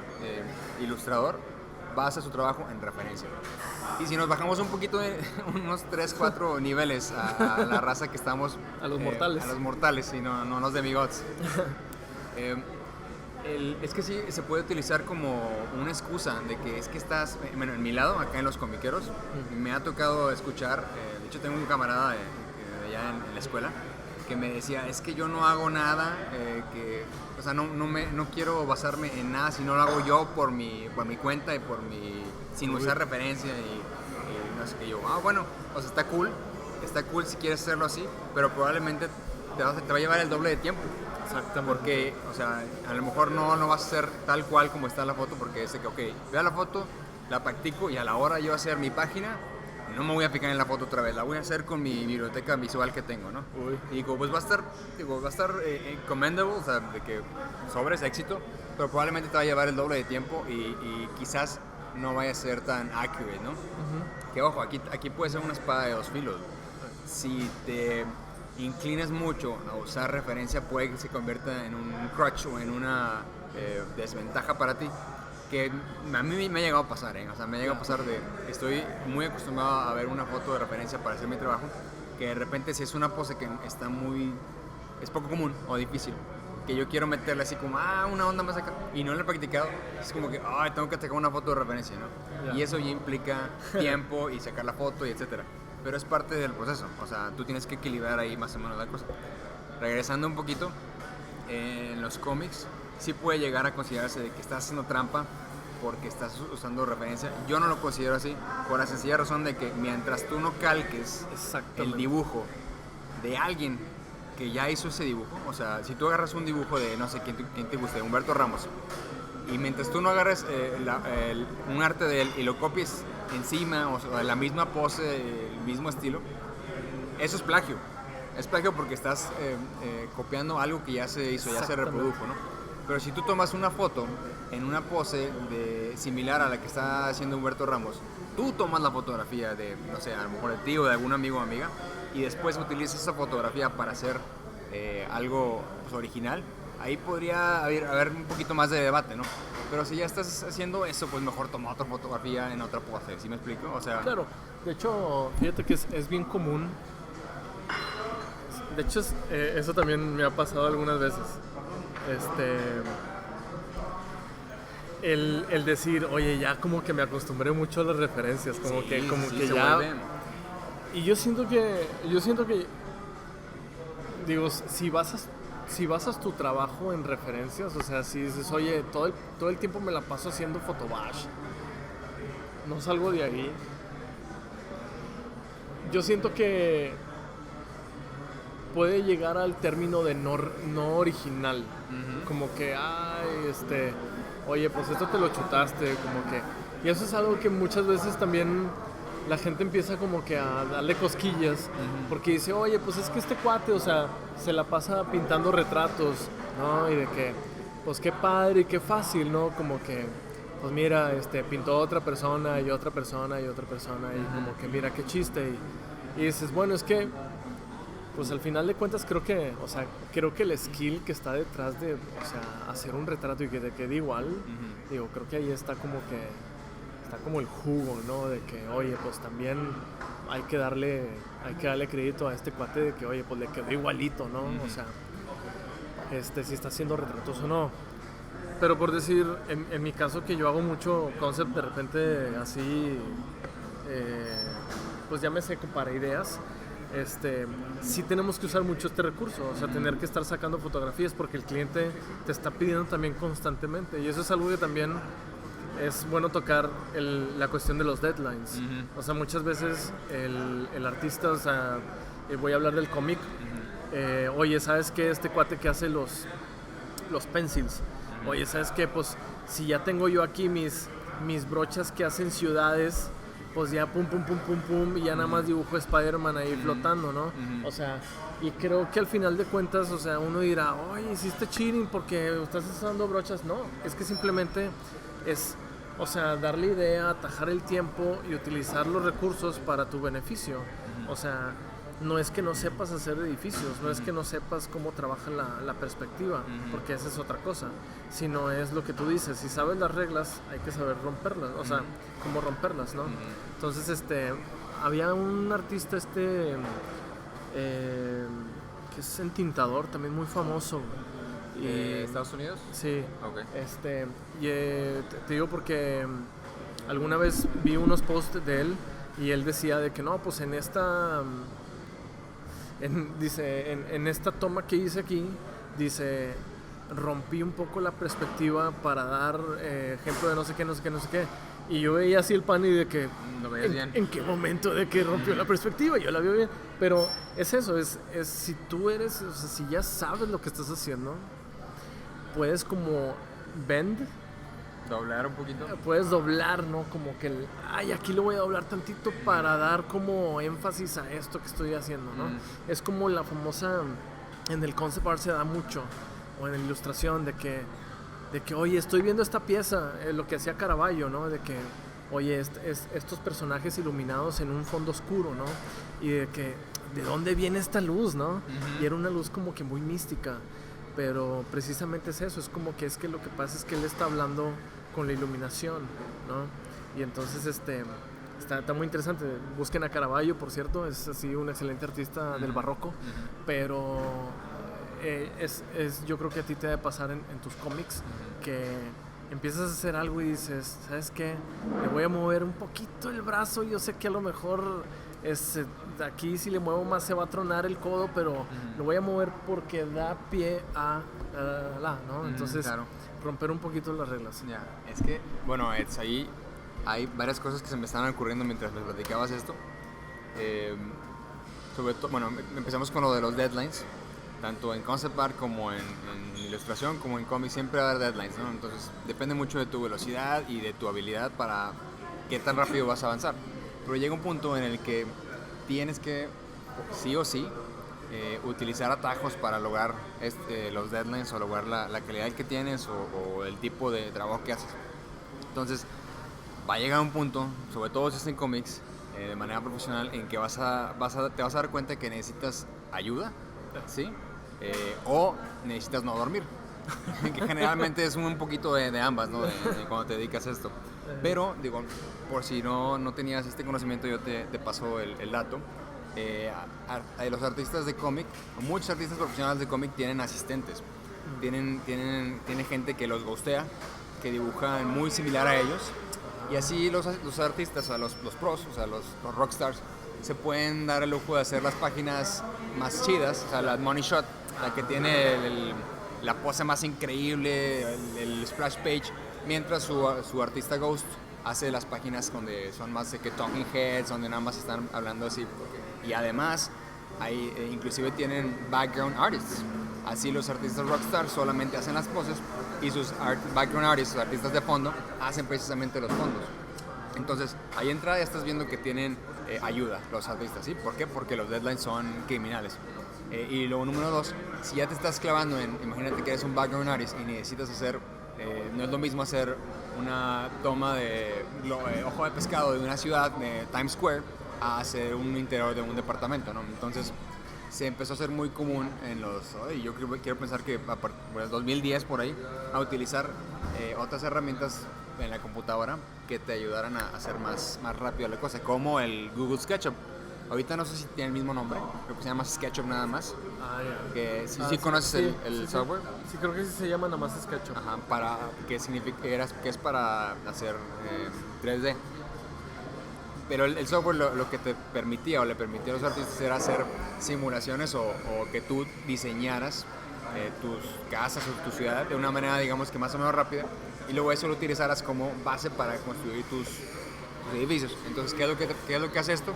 ilustrador, basa su trabajo en referencia. Y si nos bajamos un poquito de unos 3, 4 niveles a la raza que estamos... A los mortales. A los mortales, y no los demigods. Es que sí, se puede utilizar como una excusa de que es que estás... Bueno, en mi lado, acá en los comiqueros, me ha tocado escuchar... de hecho, tengo un camarada de allá en la escuela que me decía, es que yo no hago nada, o sea, no quiero basarme en nada si no lo hago yo por mi cuenta y sin usar referencia y no sé qué. Yo, bueno, o sea, está cool si quieres hacerlo así, pero probablemente te va a llevar el doble de tiempo. Exactamente. Porque, o sea, a lo mejor no vas a ser tal cual como está la foto, porque es de que, ok, veo la foto, la practico y a la hora yo hacer mi página, no me voy a fijar en la foto otra vez, la voy a hacer con mi biblioteca visual que tengo, ¿no? Uy. Y digo, pues va a estar commendable, o sea, de que sobre ese éxito, pero probablemente te va a llevar el doble de tiempo y quizás no vaya a ser tan accurate, ¿no? Que ojo, aquí puede ser una espada de dos filos. Si te inclinas mucho a usar referencia, puede que se convierta en un crutch o en una desventaja para ti. Que a mí me ha llegado a pasar, o sea, me ha llegado a pasar estoy muy acostumbrado a ver una foto de referencia para hacer mi trabajo, que de repente si es una pose que es poco común o difícil, que yo quiero meterle así como, una onda más acá, y no lo he practicado, es como que, tengo que sacar una foto de referencia, ¿no? Yeah. Y eso ya implica tiempo y sacar la foto y etcétera, pero es parte del proceso, o sea, tú tienes que equilibrar ahí más o menos la cosa. Regresando un poquito, en los cómics, sí puede llegar a considerarse de que estás haciendo trampa porque estás usando referencia. Yo no lo considero así, por la sencilla razón de que mientras tú no calques el dibujo de alguien que ya hizo ese dibujo, o sea, si tú agarras un dibujo de, no sé, quién te guste, Humberto Ramos, y mientras tú no agarres un arte de él y lo copies encima, o sea, la misma pose, el mismo estilo, eso es plagio. Es plagio porque estás copiando algo que ya se hizo, ya se reprodujo, ¿no? Pero si tú tomas una foto en una pose similar a la que está haciendo Humberto Ramos, tú tomas la fotografía de, no sé, a lo mejor de ti o de algún amigo o amiga, y después utilizas esa fotografía para hacer algo pues, original, ahí podría haber un poquito más de debate, ¿no? Pero si ya estás haciendo eso, pues mejor toma otra fotografía en otra pose, ¿sí me explico? O sea... Claro, de hecho, fíjate que es bien común. De hecho, eso también me ha pasado algunas veces. El decir, oye, ya como que me acostumbré mucho a las referencias, como que ya... Vuelven. Y yo siento que, digo, si basas tu trabajo en referencias, o sea, si dices, oye, todo el tiempo me la paso haciendo photobash, no salgo de ahí, yo siento que puede llegar al término de no original. Uh-huh. Como que, oye, pues esto te lo chutaste, como que... Y eso es algo que muchas veces también la gente empieza como que a darle cosquillas, uh-huh. Porque dice, oye, pues es que este cuate, o sea, se la pasa pintando retratos, ¿no? Y de que, pues qué padre y qué fácil, ¿no? Como que, pues mira, pintó otra persona y otra persona y otra persona, uh-huh. Y como que mira qué chiste. Y dices, bueno, es que pues al final de cuentas creo que el skill que está detrás de, o sea, hacer un retrato y que te quede igual, uh-huh. Digo, creo que ahí está como el jugo, ¿no? De que, oye, pues también hay que darle crédito a este cuate de que, oye, pues le quedó igualito, ¿no? Uh-huh. O sea, si está haciendo retratos o no. Pero por decir, en mi caso que yo hago mucho concept de repente así, pues ya me seco para ideas. sí tenemos que usar mucho este recurso, o sea, tener que estar sacando fotografías porque el cliente te está pidiendo también constantemente, y eso es algo que también es bueno tocar la cuestión de los deadlines. O sea, muchas veces el artista, o sea, voy a hablar del cómic, oye, ¿sabes qué? Este cuate que hace los pencils, oye, ¿sabes qué? Pues si ya tengo yo aquí mis brochas que hacen ciudades, pues ya pum, pum, pum, pum, pum, y ya nada más dibujo Spider-Man ahí flotando, ¿no? O sea, y creo que al final de cuentas, o sea, uno dirá, oye, hiciste cheating porque estás usando brochas. No, es que simplemente es, o sea, darle idea, atajar el tiempo y utilizar los recursos para tu beneficio. O sea, no es que no sepas hacer edificios, no es que no sepas cómo trabaja la perspectiva, porque esa es otra cosa, sino es lo que tú dices, si sabes las reglas, hay que saber romperlas, o sea, cómo romperlas, ¿no? Entonces, había un artista, que es entintador, también muy famoso. ¿Estados Unidos? Sí. Okay. Te digo porque alguna vez vi unos posts de él y él decía de que no, pues en esta toma que hice aquí, dice, rompí un poco la perspectiva para dar ejemplo de no sé qué. Y yo veía así el pan y de que, ¿en qué momento de que rompió la perspectiva? Yo la veo bien. Pero es eso, es si tú eres, o sea, si ya sabes lo que estás haciendo, puedes como doblar un poquito. Puedes doblar, ¿no? Como que aquí lo voy a doblar tantito para dar como énfasis a esto que estoy haciendo, ¿no? Es como la famosa, en el concept art se da mucho, o en la ilustración, de que oye, estoy viendo esta pieza, lo que hacía Caravaggio, ¿no? De que, oye, estos personajes iluminados en un fondo oscuro, ¿no? Y de que, ¿de dónde viene esta luz, no? Y era una luz como que muy mística. Pero precisamente es eso, es como que lo que pasa es que él está hablando con la iluminación, ¿no? Y entonces está muy interesante. Busquen a Caravaggio, por cierto, es así un excelente artista del barroco, pero yo creo que a ti te debe pasar en tus cómics que empiezas a hacer algo y dices, ¿sabes qué? Le voy a mover un poquito el brazo, yo sé que a lo mejor aquí si le muevo más se va a tronar el codo, pero lo voy a mover porque da pie a ¿no? Entonces, claro, romper un poquito las reglas. Ya, es que, bueno, ahí hay varias cosas que se me estaban ocurriendo mientras me platicabas esto. Sobre todo, bueno, empezamos con lo de los deadlines, tanto en concept art como en ilustración, como en cómic, siempre va a haber deadlines, ¿no? Entonces, depende mucho de tu velocidad y de tu habilidad para qué tan rápido vas a avanzar. Pero llega un punto en el que tienes que, sí o sí, utilizar atajos para lograr los deadlines o lograr la calidad que tienes o el tipo de trabajo que haces. Entonces, va a llegar un punto, sobre todo si es en cómics, de manera profesional, en que te vas a dar cuenta que necesitas ayuda, ¿sí? O necesitas no dormir. Que generalmente es un poquito de ambas, ¿no? De cuando te dedicas a esto. Pero, digo, por si no tenías este conocimiento, yo te paso el dato. Los artistas de cómic, muchos artistas profesionales de cómic tienen asistentes. Tienen gente que los ghostea, que dibujan muy similar a ellos. Y así los artistas, o sea, los pros, o sea, los rockstars, se pueden dar el lujo de hacer las páginas más chidas, o sea, la money shot, la que tiene la pose más increíble, el splash page, mientras su artista ghost hace las páginas donde son más de que talking heads, donde nada más están hablando así. Y además, inclusive tienen background artists. Así los artistas rockstar solamente hacen las poses y sus background artists, sus artistas de fondo, hacen precisamente los fondos. Entonces, ahí entra, ya estás viendo que tienen ayuda los artistas, ¿sí? ¿Por qué? Porque los deadlines son criminales. Y luego, número 2, si ya te estás clavando imagínate que eres un background artist y necesitas hacer, no es lo mismo hacer una toma de ojo de pescado de una ciudad, de Times Square, a hacer un interior de un departamento, ¿no? Entonces, se empezó a hacer muy común yo quiero pensar que a partir del 2010 por ahí, a utilizar otras herramientas en la computadora que te ayudaran a hacer más rápido la cosa, como el Google SketchUp. Ahorita no sé si tiene el mismo nombre, creo que se llama SketchUp nada más. Ya. Que sí conoces el software. Sí, creo que sí se llama nada más SketchUp. Ajá, que es para hacer 3D. Pero el software lo que te permitía o le permitía a los artistas era hacer simulaciones o que tú diseñaras tus casas o tu ciudad de una manera, digamos, que más o menos rápida, y luego eso lo utilizaras como base para construir tus edificios. Entonces, ¿qué es lo que hace esto?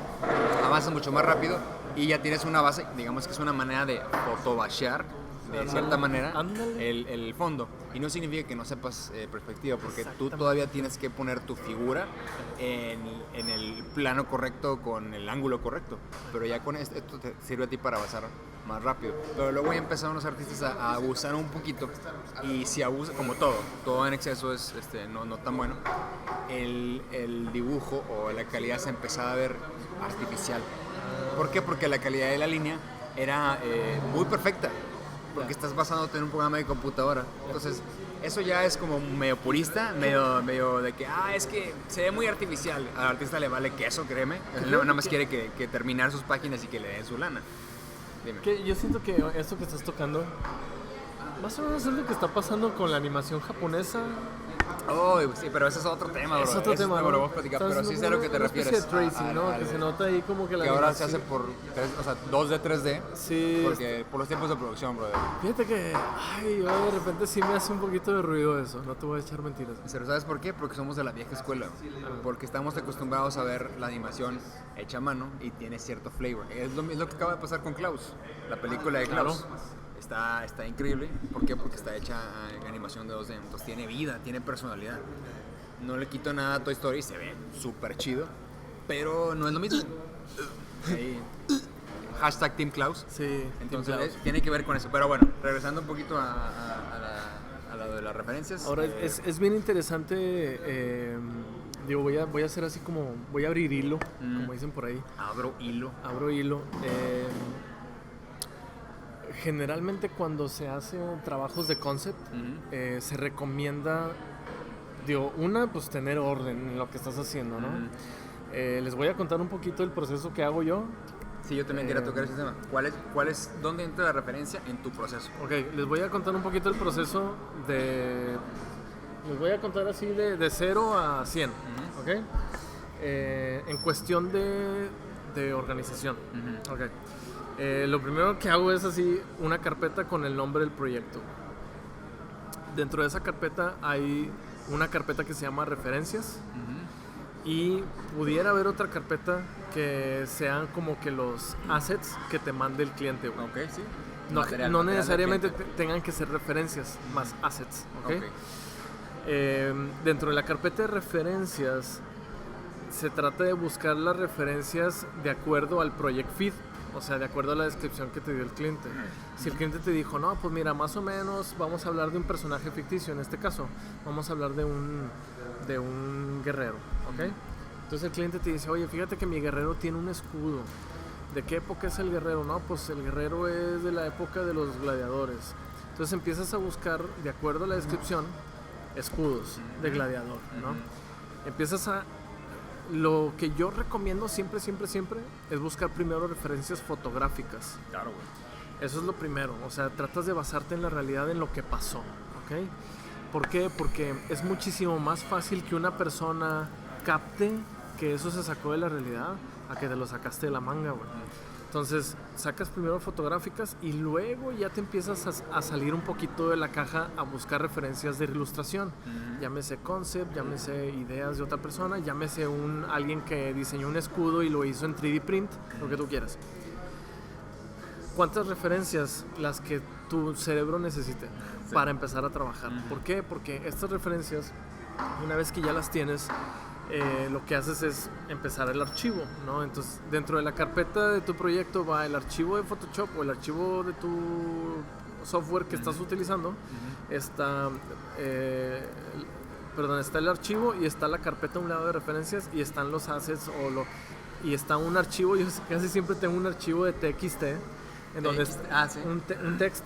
Avanzas mucho más rápido y ya tienes una base, digamos que es una manera de photobashear de cierta manera el fondo, y no significa que no sepas perspectiva, porque tú todavía tienes que poner tu figura en el plano correcto con el ángulo correcto, pero ya con esto te sirve a ti para avanzar más rápido. Pero luego ya empezaron los artistas a abusar un poquito, y si abusa, como todo en exceso es no tan bueno, el dibujo o la calidad se empezaba a ver artificial. ¿Por qué? Porque la calidad de la línea era muy perfecta, porque estás basándote en un programa de computadora. Entonces, eso ya es como medio purista, medio de que, es que se ve muy artificial. Al artista le vale queso, créeme. Él nada más quiere que terminar sus páginas y que le den su lana. Dime. Que yo siento que esto que estás tocando, más o menos es lo que está pasando con la animación japonesa. Oh, sí, pero ese es otro tema, bro. Es otro tema, ¿no? ¿no? Pero sí sé a lo que te refieres. Tracing, ¿no? Que se nota ahí como que la que ahora se animación... hace por 2D, 3D. Sí. Porque por los tiempos de producción, brother. Fíjate que, yo de repente sí me hace un poquito de ruido eso, no te voy a echar mentiras. Pero ¿sabes por qué? Porque somos de la vieja escuela. Porque estamos acostumbrados a ver la animación hecha a mano y tiene cierto flavor. Es lo que acaba de pasar con Klaus, la película de Klaus. Claro. Está increíble. ¿Por qué? Porque está hecha en animación de 2D. Entonces tiene vida, tiene personalidad. No le quito nada a Toy Story, se ve súper chido, pero no es lo mismo. Ahí. Hashtag Team Klaus. Sí. Entonces tiene que ver con eso. Pero bueno, regresando un poquito a lo de las referencias. Ahora es bien interesante. Digo, voy a hacer así como, voy a abrir hilo, como dicen por ahí. Abro hilo. Generalmente cuando se hacen trabajos de concept, se recomienda, pues tener orden en lo que estás haciendo, ¿no? Les voy a contar un poquito el proceso que hago yo. Sí, yo también quería tocar ese tema. ¿Dónde entra la referencia en tu proceso? Ok, les voy a contar un poquito el proceso les voy a contar así de 0 a 100, ¿ok? En cuestión de organización, ok. Lo primero que hago es así una carpeta con el nombre del proyecto. Dentro de esa carpeta hay una carpeta que se llama referencias, y pudiera haber otra carpeta que sean como que los assets que te mande el cliente. Ok, sí. No necesariamente tengan que ser referencias, más assets, ¿ok? Dentro de la carpeta de referencias se trata de buscar las referencias de acuerdo al project feed. O sea, de acuerdo a la descripción que te dio el cliente. Si el cliente te dijo, no, pues mira, más o menos vamos a hablar de un personaje ficticio, en este caso, vamos a hablar de un guerrero, ¿ok? Entonces el cliente te dice, oye, fíjate que mi guerrero tiene un escudo. ¿De qué época es el guerrero? No, pues el guerrero es de la época de los gladiadores. Entonces empiezas a buscar, de acuerdo a la descripción, escudos de gladiador, ¿no? Empiezas a... Lo que yo recomiendo siempre es buscar primero referencias fotográficas. Claro, güey. Eso es lo primero. O sea, tratas de basarte en la realidad, en lo que pasó, ¿ok? ¿Por qué? Porque es muchísimo más fácil que una persona capte que eso se sacó de la realidad a que te lo sacaste de la manga, güey. Entonces, sacas primero fotográficas y luego ya te empiezas a salir un poquito de la caja a buscar referencias de ilustración. Llámese concept, llámese ideas de otra persona, llámese alguien que diseñó un escudo y lo hizo en 3D print, lo que tú quieras. ¿Cuántas referencias las que tu cerebro necesite para empezar a trabajar? ¿Por qué? Porque estas referencias, una vez que ya las tienes, lo que haces es empezar el archivo, ¿no? Entonces, dentro de la carpeta de tu proyecto va el archivo de Photoshop o el archivo de tu software que estás utilizando. Está el archivo y está la carpeta a un lado de referencias y están los assets y está un archivo. Yo casi siempre tengo un archivo de TXT en donde sí. un text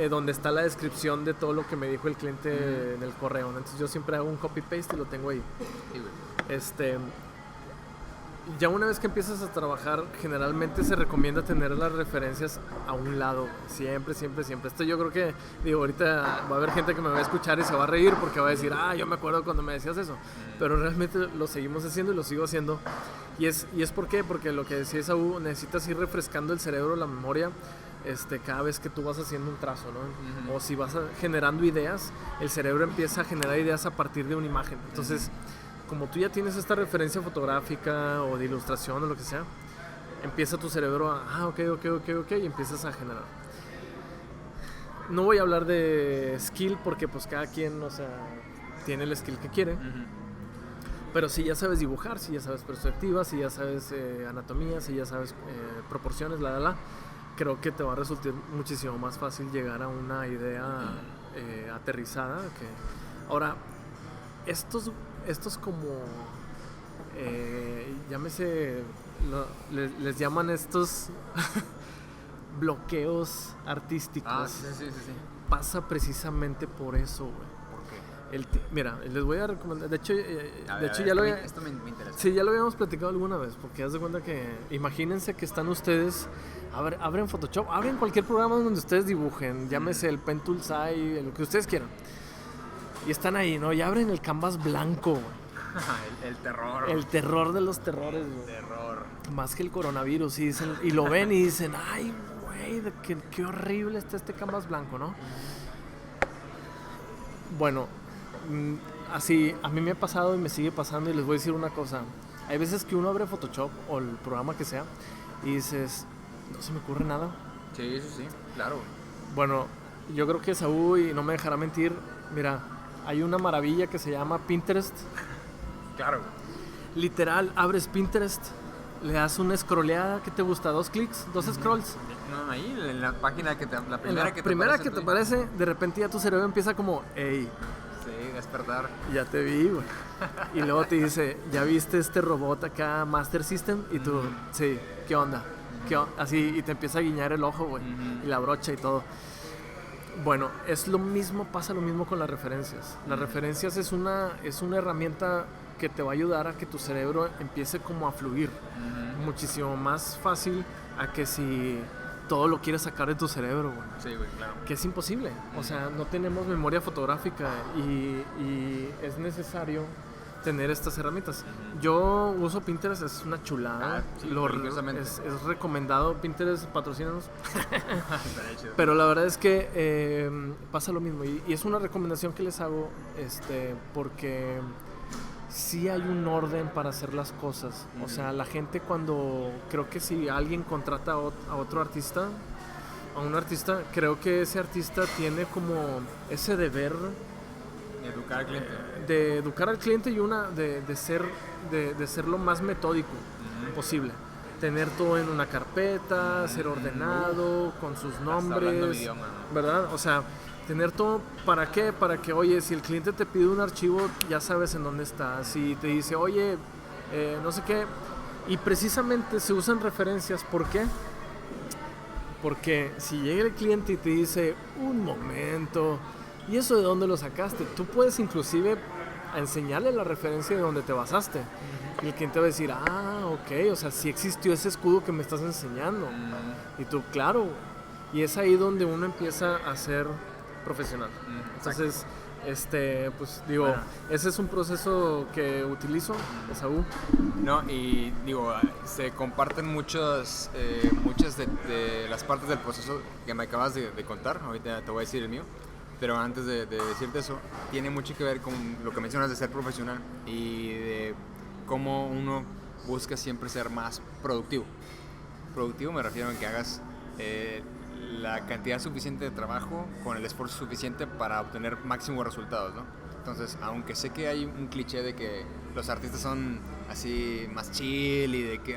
donde está la descripción de todo lo que me dijo el cliente en el correo, ¿no? Entonces yo siempre hago un copy paste y lo tengo ahí. Sí, güey. ya una vez que empiezas a trabajar, generalmente se recomienda tener las referencias a un lado. Siempre, siempre, siempre. Esto yo creo que, digo, ahorita va a haber gente que me va a escuchar y se va a reír porque va a decir, yo me acuerdo cuando me decías eso. Pero realmente lo seguimos haciendo y lo sigo haciendo. Y es ¿por qué? Porque lo que decía Esaú, necesitas ir refrescando el cerebro, la memoria, cada vez que tú vas haciendo un trazo, ¿no? O si vas generando ideas, el cerebro empieza a generar ideas a partir de una imagen. Entonces, como tú ya tienes esta referencia fotográfica o de ilustración o lo que sea, empieza tu cerebro a, ok, y empiezas a generar. No voy a hablar de skill porque pues cada quien, o sea, tiene el skill que quiere. Pero si ya sabes dibujar, si ya sabes perspectiva, si ya sabes anatomía, si ya sabes proporciones, creo que te va a resultar muchísimo más fácil llegar a una idea aterrizada. Ahora, estos como, llámese, les llaman estos bloqueos artísticos. Sí. Pasa precisamente por eso, güey. Mira, les voy a recomendar. De hecho, esto me interesa. Sí, ya lo habíamos platicado alguna vez. Porque haz de cuenta que, imagínense que están ustedes, abren Photoshop, abren cualquier programa donde ustedes dibujen, llámese el Pen Tool Sai, lo que ustedes quieran. Y están ahí, ¿no? Y abren el canvas blanco, güey. el terror. El terror de los terrores, güey. Terror. Más que el coronavirus. Y lo ven y dicen, ay, güey, qué horrible está este canvas blanco, ¿no? Bueno, así a mí me ha pasado y me sigue pasando, y les voy a decir una cosa. Hay veces que uno abre Photoshop o el programa que sea y dices, no se me ocurre nada. Sí, eso sí, claro. Bueno, yo creo que Saúl, y no me dejará mentir, mira, hay una maravilla que se llama Pinterest. Claro. Literal, abres Pinterest, le das una scrolleada, ¿qué te gusta? ¿2 clics? ¿2 scrolls? No, ahí en la página la primera que te aparece, de repente ya tu cerebro empieza como, hey. Sí, despertar. Ya te vi, güey. Y luego te dice, ¿ya viste este robot acá, Master System? Y tú, sí, ¿qué onda? Así, y te empieza a guiñar el ojo, güey. Y la brocha y todo. Bueno, pasa lo mismo con las referencias. Las referencias es una herramienta que te va a ayudar a que tu cerebro empiece como a fluir. Muchísimo más fácil a que si todo lo quieres sacar de tu cerebro, güey. Sí, güey, claro. Que es imposible. O sea, no tenemos memoria fotográfica y es necesario tener estas herramientas. Yo uso Pinterest, es una chulada. Sí, es recomendado. Pinterest, patrocínanos. Pero la verdad es que pasa lo mismo. Y es una recomendación que les hago, porque sí hay un orden para hacer las cosas. O sea, la gente creo que si alguien contrata a otro artista, a un artista, creo que ese artista tiene como ese deber educar al cliente. De educar al cliente y de ser lo más metódico posible. Tener todo en una carpeta, ser ordenado, con sus nombres, idioma, ¿no? ¿Verdad? O sea, tener todo, ¿para qué? Para que, oye, si el cliente te pide un archivo, ya sabes en dónde está. Si te dice, oye, no sé qué. Y precisamente se usan referencias, ¿por qué? Porque si llega el cliente y te dice, un momento, ¿y eso de dónde lo sacaste? Tú puedes inclusive enseñarle la referencia de donde te basaste. Y el cliente va a decir, ok, o sea, sí existió ese escudo que me estás enseñando. Y tú, claro. Y es ahí donde uno empieza a ser profesional. Entonces, pues digo, bueno, ese es un proceso que utilizo, Esaú. No, y digo, se comparten muchas de las partes del proceso que me acabas de contar. Ahorita te voy a decir el mío. Pero antes de decirte eso, tiene mucho que ver con lo que mencionas de ser profesional y de cómo uno busca siempre ser más productivo. Productivo me refiero a que hagas la cantidad suficiente de trabajo con el esfuerzo suficiente para obtener máximos resultados, ¿no? Entonces, aunque sé que hay un cliché de que los artistas son así más chill y de que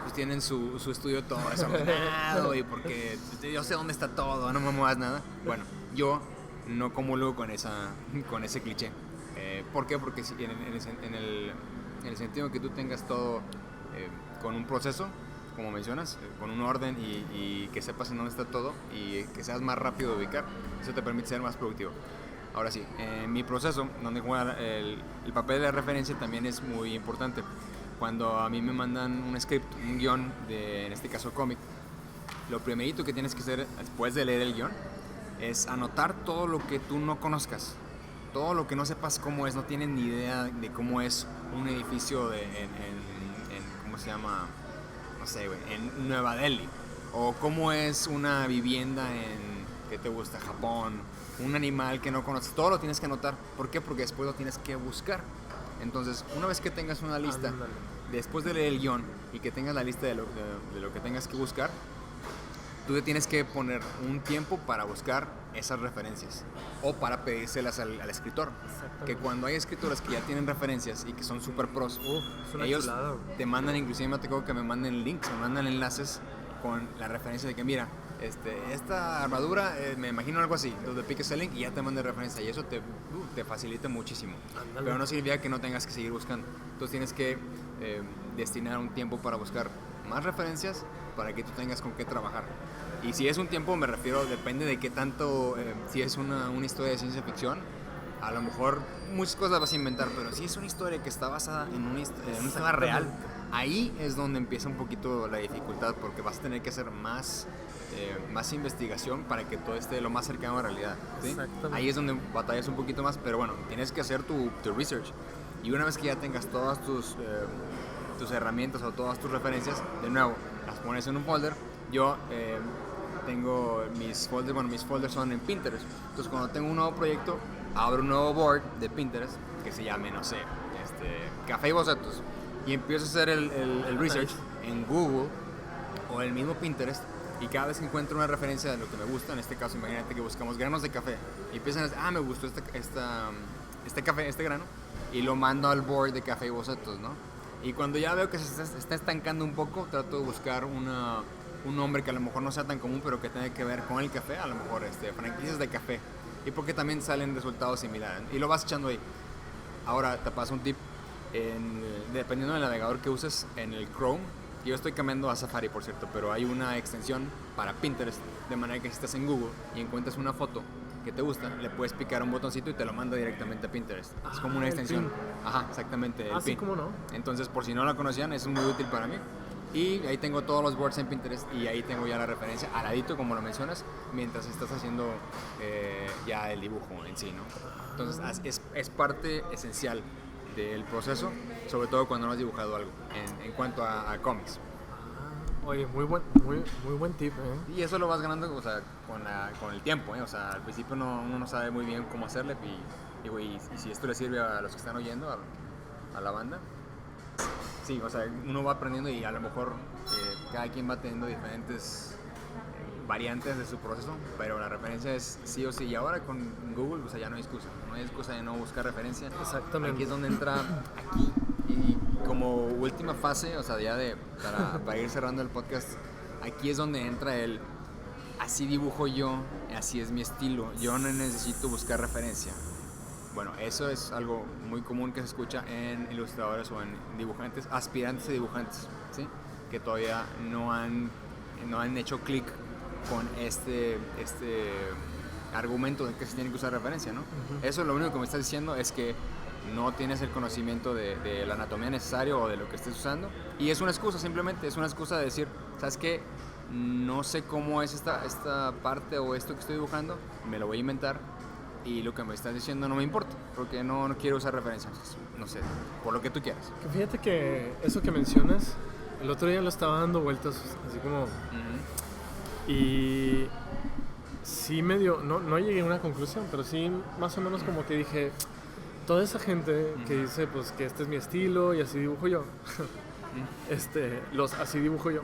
pues tienen su estudio todo desordenado y porque yo sé dónde está todo, no me muevas nada. Bueno, yo no comulgo con ese cliché. ¿Por qué? Porque en el sentido que tú tengas todo con un proceso, como mencionas, con un orden y que sepas en dónde está todo y que seas más rápido de ubicar, eso te permite ser más productivo. Ahora sí, mi proceso, donde juega el papel de referencia también es muy importante, cuando a mí me mandan un script, un guión, en este caso cómic, lo primerito que tienes que hacer después de leer el guión es anotar todo lo que tú no conozcas, todo lo que no sepas cómo es, no tienes ni idea de cómo es un edificio ¿cómo se llama? No sé, güey, en Nueva Delhi, o cómo es una vivienda ¿qué te gusta? Japón, un animal que no conoces, todo lo tienes que anotar. ¿Por qué? Porque después lo tienes que buscar. Entonces, una vez que tengas una lista, después de leer el guión y que tengas la lista de lo que tengas que buscar, tú te tienes que poner un tiempo para buscar esas referencias o para pedírselas al escritor. Que cuando hay escritores que ya tienen referencias y que son super pros, ellos te mandan, inclusive me tocó que me manden links, me mandan enlaces con la referencia de que mira, esta armadura, me imagino algo así, entonces le piques el link y ya te manda referencia y eso te facilita muchísimo. Andale. Pero no significa que no tengas que seguir buscando. Entonces tienes que destinar un tiempo para buscar más referencias para que tú tengas con qué trabajar. Y si es un tiempo, me refiero, depende de qué tanto, si es una historia de ciencia ficción, a lo mejor muchas cosas vas a inventar, pero si es una historia que está basada en un tema real, ahí es donde empieza un poquito la dificultad, porque vas a tener que hacer más investigación para que todo esté lo más cercano a la realidad, ¿sí? Ahí es donde batallas un poquito más, pero bueno, tienes que hacer tu research. Y una vez que ya tengas todas tus herramientas o todas tus referencias, de nuevo, las pones en un folder. Yo tengo mis folders son en Pinterest. Entonces cuando tengo un nuevo proyecto, abro un nuevo board de Pinterest que se llame, no sé, Café y Bocetos, y empiezo a hacer el research en Google o el mismo Pinterest, y cada vez que encuentro una referencia de lo que me gusta, en este caso imagínate que buscamos granos de café y empiezan a decir, me gustó este café, este grano, y lo mando al board de Café y Bocetos, ¿no? Y cuando ya veo que se está estancando un poco, trato de buscar un nombre que a lo mejor no sea tan común, pero que tenga que ver con el café, a lo mejor franquicias de café, y porque también salen resultados similares, y lo vas echando ahí. Ahora te paso un tip, dependiendo del navegador que uses en el Chrome, yo estoy cambiando a Safari, por cierto, pero hay una extensión para Pinterest, de manera que si estás en Google y encuentras una foto que te gusta, le puedes picar un botoncito y te lo manda directamente a Pinterest. Es como una extensión. Ajá, exactamente. Sí, ¿cómo no? Entonces, por si no la conocían, es muy útil para mí. Y ahí tengo todos los boards en Pinterest y ahí tengo ya la referencia al ladito, como lo mencionas, mientras estás haciendo ya el dibujo en sí, ¿no? Entonces, es parte esencial del proceso, sobre todo cuando no has dibujado algo, en cuanto a cómics. Oye, muy buen tip, ¿eh? Y eso lo vas ganando, o sea, con el tiempo, ¿eh? O sea, al principio uno no sabe muy bien cómo hacerle y si esto le sirve a los que están oyendo, a la banda. Sí, o sea, uno va aprendiendo y a lo mejor cada quien va teniendo diferentes variantes de su proceso, pero la referencia es sí o sí. Y ahora con Google, o sea, ya no hay excusa de no buscar referencia. Exactamente. Aquí es donde entra aquí, y como última fase, o sea, ya para ir cerrando el podcast, aquí es donde entra así dibujo yo, así es mi estilo, yo no necesito buscar referencia. Bueno, eso es algo muy común que se escucha en ilustradores o en dibujantes, aspirantes a dibujantes, ¿sí? Que todavía no han hecho clic con este argumento de que se tiene que usar referencia, ¿no? Uh-huh. Eso lo único que me estás diciendo es que no tienes el conocimiento de la anatomía necesario o de lo que estés usando, y es una excusa, simplemente es una excusa de decir, ¿sabes qué? No sé cómo es esta parte o esto que estoy dibujando, me lo voy a inventar, y lo que me estás diciendo no me importa, porque no quiero usar referencias, no sé, por lo que tú quieras. Que fíjate que eso que mencionas, el otro día lo estaba dando vueltas, así como... Uh-huh. Y sí medio, no llegué a una conclusión, pero sí más o menos como que dije, toda esa gente que dice pues que este es mi estilo y así dibujo yo, así dibujo yo.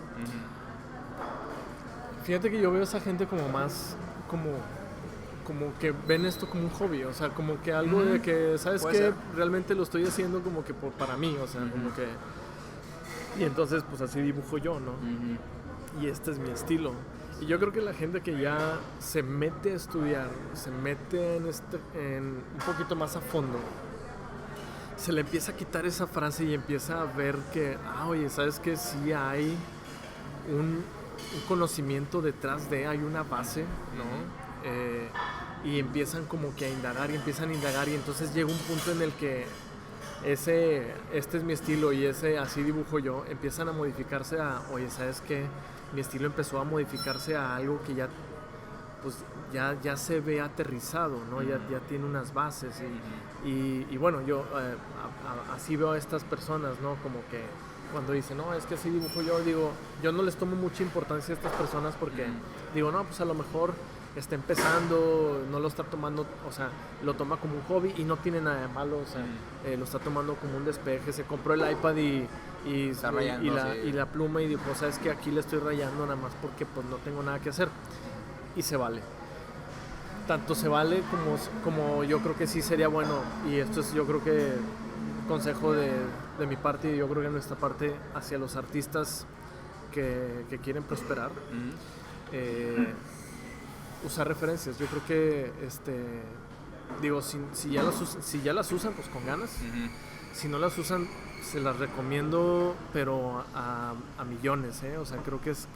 Fíjate que yo veo a esa gente como más, como que ven esto como un hobby, o sea, como que algo de que, ¿sabes qué? Realmente lo estoy haciendo como que para mí, o sea, como que... Y entonces pues así dibujo yo, ¿no? Y este es mi estilo. Y yo creo que la gente que ya se mete a estudiar, se mete en un poquito más a fondo, se le empieza a quitar esa frase y empieza a ver que, oye, ¿sabes qué? Sí hay un conocimiento detrás hay una base, ¿no? Y empiezan como que a indagar y empiezan a indagar, y entonces llega un punto en el que este es mi estilo y así dibujo yo, empiezan a modificarse oye, ¿sabes qué? Mi estilo empezó a modificarse a algo que ya, pues, ya se ve aterrizado, ¿no? Ya tiene unas bases y bueno, yo así veo a estas personas, ¿no? Como que cuando dicen, no, es que así dibujo yo, digo, yo no les tomo mucha importancia a estas personas porque digo, no, pues a lo mejor está empezando, no lo está tomando, o sea, lo toma como un hobby y no tiene nada de malo, o sea, lo está tomando como un despeje, se compró el iPad y la pluma y dijo, sabes que aquí le estoy rayando nada más porque pues no tengo nada que hacer y se vale. Tanto se vale como yo creo que sí sería bueno, y esto es yo creo que consejo de mi parte y yo creo que de nuestra parte hacia los artistas que quieren prosperar, usar referencias. Yo creo que digo, si ya las usan, pues con ganas. Si no las usan, se las recomiendo, pero a millones, o sea, creo que es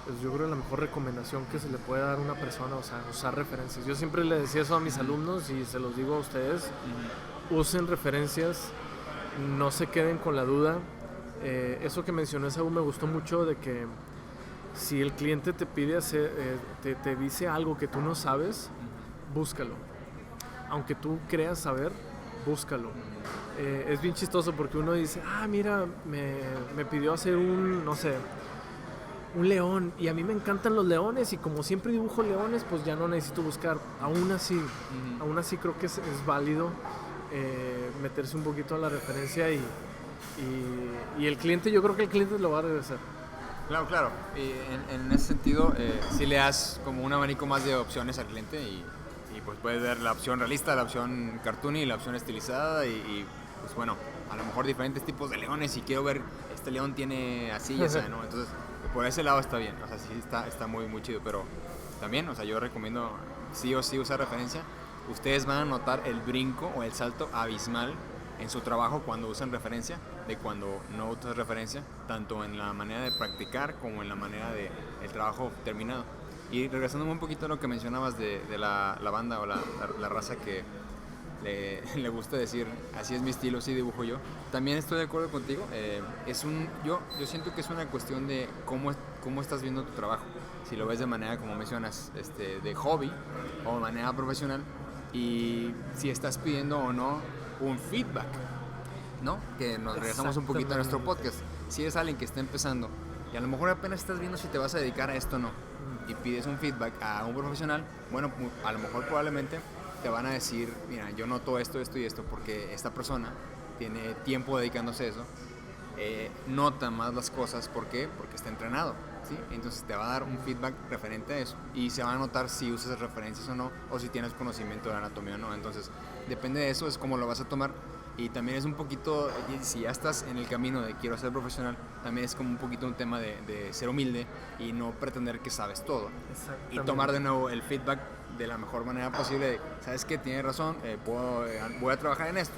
pues yo creo que la mejor recomendación que se le puede dar a una persona, o sea, usar referencias. Yo siempre le decía eso a mis alumnos y se los digo a ustedes, usen referencias, no se queden con la duda. Eso que mencionó Esaú me gustó mucho, de que si el cliente te pide te dice algo que tú no sabes, búscalo. Aunque tú creas saber, búscalo. Es bien chistoso porque uno dice, mira, me pidió hacer un león, y a mí me encantan los leones y como siempre dibujo leones, pues ya no necesito buscar. Aún así creo que es válido meterse un poquito a la referencia y el cliente, yo creo que el cliente lo va a regresar. Claro. Y en ese sentido, sí le das como un abanico más de opciones al cliente y pues puedes ver la opción realista, la opción cartoony, la opción estilizada y pues bueno, a lo mejor diferentes tipos de leones y quiero ver, este león tiene así y así, ¿no? Entonces, por ese lado está bien, o sea, sí está muy, muy chido, pero también, o sea, yo recomiendo sí o sí usar referencia. Ustedes van a notar el brinco o el salto abismal en su trabajo cuando usan referencia, de cuando no usan referencia, tanto en la manera de practicar como en la manera de el trabajo terminado. Y regresándome un poquito a lo que mencionabas de la banda o la raza que le gusta decir, así es mi estilo, así dibujo yo, también estoy de acuerdo contigo. Yo siento que es una cuestión de cómo estás viendo tu trabajo, si lo ves de manera, como mencionas, de hobby o de manera profesional, y si estás pidiendo o no un feedback, ¿no? Que nos regresamos un poquito a nuestro podcast. Si eres alguien que está empezando y a lo mejor apenas estás viendo si te vas a dedicar a esto o no, y pides un feedback a un profesional, bueno, a lo mejor probablemente te van a decir, mira, yo noto esto y esto, porque esta persona tiene tiempo dedicándose a eso, nota más las cosas. ¿Por qué? Porque está entrenado, ¿sí? Entonces te va a dar un feedback referente a eso y se va a notar si usas referencias o no, o si tienes conocimiento de la anatomía o no. Entonces depende de eso, es como lo vas a tomar. Y también es un poquito, si ya estás en el camino de quiero ser profesional, también es como un poquito un tema de ser humilde y no pretender que sabes todo. Y tomar de nuevo el feedback de la mejor manera posible. De, ¿sabes qué? Tienes razón, voy a trabajar en esto.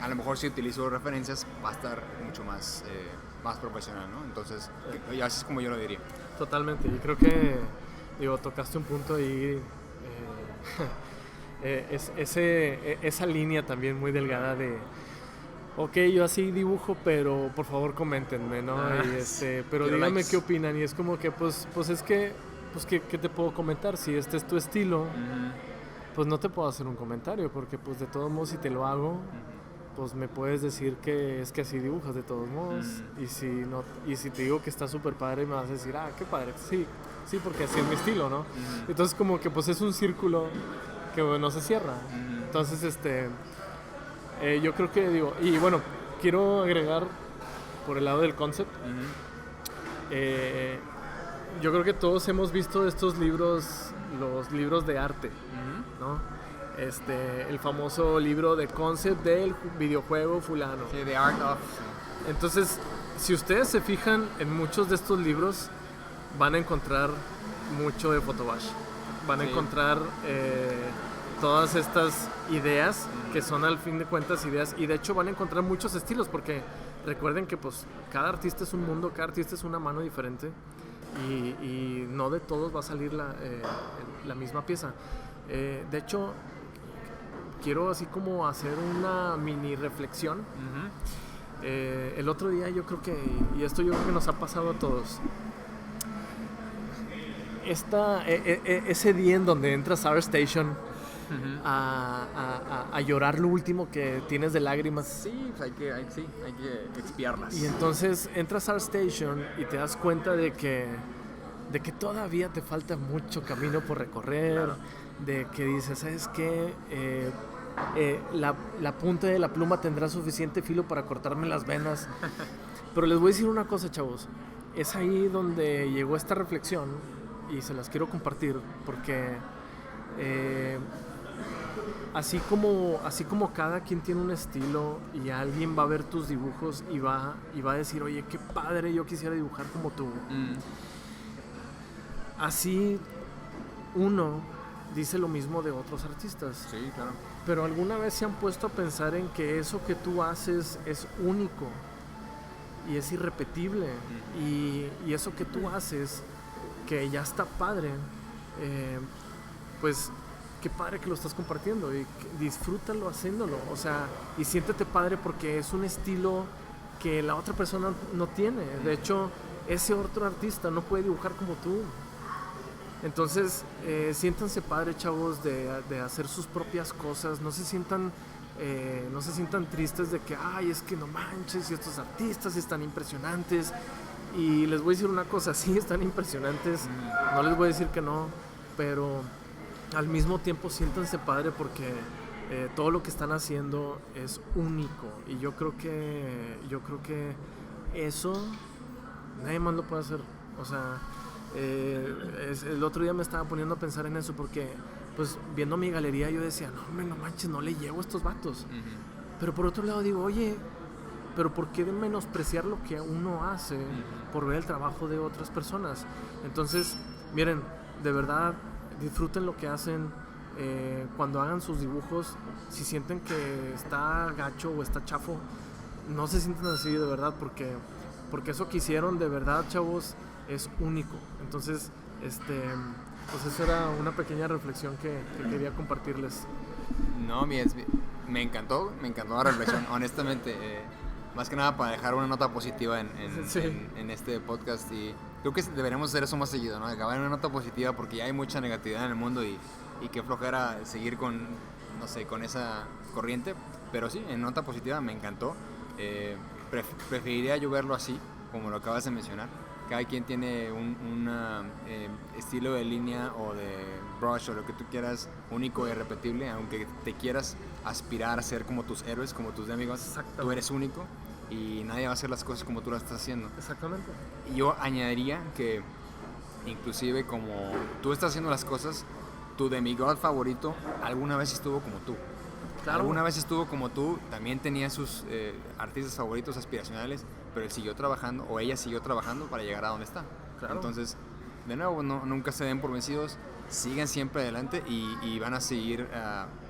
A lo mejor si utilizo referencias va a estar mucho más profesional, ¿no? Entonces, así es como yo lo diría. Totalmente, y creo que, tocaste un punto ahí, esa línea también muy delgada de, ok, yo así dibujo, pero por favor coméntenme, ¿no? Pero díganme likes. ¿Qué opinan? Y es como que, pues es que, pues ¿qué te puedo comentar? Si este es tu estilo, pues no te puedo hacer un comentario, porque pues de todos modos si te lo hago, pues me puedes decir que es que así dibujas de todos modos, y si te digo que está súper padre, me vas a decir, qué padre, sí, porque así es mi estilo, ¿no? Entonces como que pues es un círculo que no se cierra. Entonces yo creo que y bueno, quiero agregar por el lado del concept, yo creo que todos hemos visto estos libros, los libros de arte, ¿no? El famoso libro de concept del videojuego fulano. Sí, The Art of. Entonces, si ustedes se fijan en muchos de estos libros, van a encontrar mucho de Photobash. Van a encontrar todas estas ideas que son al fin de cuentas ideas, y de hecho van a encontrar muchos estilos, porque recuerden que pues cada artista es un mundo, cada artista es una mano diferente, y no de todos va a salir la misma pieza. De hecho, quiero así como hacer una mini reflexión. El otro día yo creo que, y esto yo creo que nos ha pasado a todos, ese día en donde entras a ArtStation a llorar lo último que tienes de lágrimas. Sí, pues hay que expiarlas. Y entonces entras a ArtStation y te das cuenta de que todavía te falta mucho camino por recorrer, claro. De que dices, ¿sabes qué? La punta de la pluma tendrá suficiente filo para cortarme las venas. Pero les voy a decir una cosa, chavos. Es ahí donde llegó esta reflexión y se las quiero compartir porque así como cada quien tiene un estilo y alguien va a ver tus dibujos y va a decir, oye, qué padre, yo quisiera dibujar como tú. Así uno dice lo mismo de otros artistas. Sí, claro. Pero alguna vez se han puesto a pensar en que eso que tú haces es único y es irrepetible. Y eso que tú haces, que ya está padre, pues qué padre que lo estás compartiendo y disfrútalo haciéndolo. O sea, y siéntete padre porque es un estilo que la otra persona no tiene. De hecho, ese otro artista no puede dibujar como tú. Entonces, siéntanse padre, chavos, de hacer sus propias cosas. No se sientan tristes de que, ay, es que no manches, y estos artistas están impresionantes. Y les voy a decir una cosa, sí están impresionantes, no les voy a decir que no, pero al mismo tiempo siéntanse padre porque todo lo que están haciendo es único. Y yo creo que eso nadie más lo puede hacer. O sea, el otro día me estaba poniendo a pensar en eso porque pues viendo mi galería yo decía, no hombre, no manches, no le llego a estos vatos. Pero por otro lado digo, oye, pero ¿por qué de menospreciar lo que uno hace por ver el trabajo de otras personas? Entonces, miren, de verdad, disfruten lo que hacen. Cuando hagan sus dibujos, si sienten que está gacho o está chafo, no se sientan así de verdad, porque eso que hicieron de verdad, chavos, es único. Entonces, pues eso era una pequeña reflexión que quería compartirles. No, me encantó la reflexión, honestamente. Más que nada para dejar una nota positiva en este podcast, y creo que deberíamos hacer eso más seguido, ¿no? Acabar en una nota positiva porque ya hay mucha negatividad en el mundo y qué flojera seguir con esa corriente, pero sí, en nota positiva me encantó. Preferiría yo verlo así, como lo acabas de mencionar. Cada quien tiene un estilo de línea o de brush o lo que tú quieras, único e irrepetible, aunque te quieras aspirar a ser como tus héroes, como tus demigos, tú eres único y nadie va a hacer las cosas como tú las estás haciendo. Exactamente. Y yo añadiría que inclusive como tú estás haciendo las cosas, tu demigod favorito alguna vez estuvo como tú. Claro. Alguna vez estuvo como tú, también tenía sus artistas favoritos aspiracionales, pero él siguió trabajando, o ella siguió trabajando para llegar a donde está. Claro. Entonces, de nuevo, nunca se den por vencidos, sigan siempre adelante y van a seguir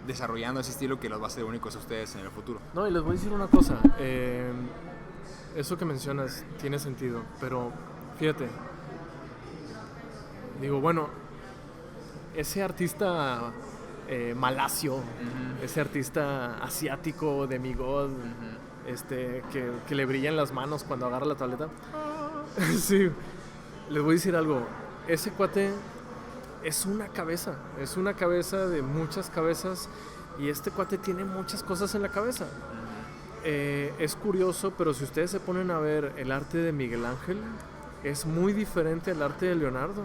desarrollando ese estilo que los va a hacer únicos a ustedes en el futuro. No, y les voy a decir una cosa, eso que mencionas tiene sentido, pero fíjate, digo, bueno, ese artista malasio, ese artista asiático, demigod, que le brillan las manos cuando agarra la tableta. Sí, les voy a decir algo, ese cuate es una cabeza de muchas cabezas, y este cuate tiene muchas cosas en la cabeza. Es curioso, pero si ustedes se ponen a ver el arte de Miguel Ángel, es muy diferente al arte de Leonardo,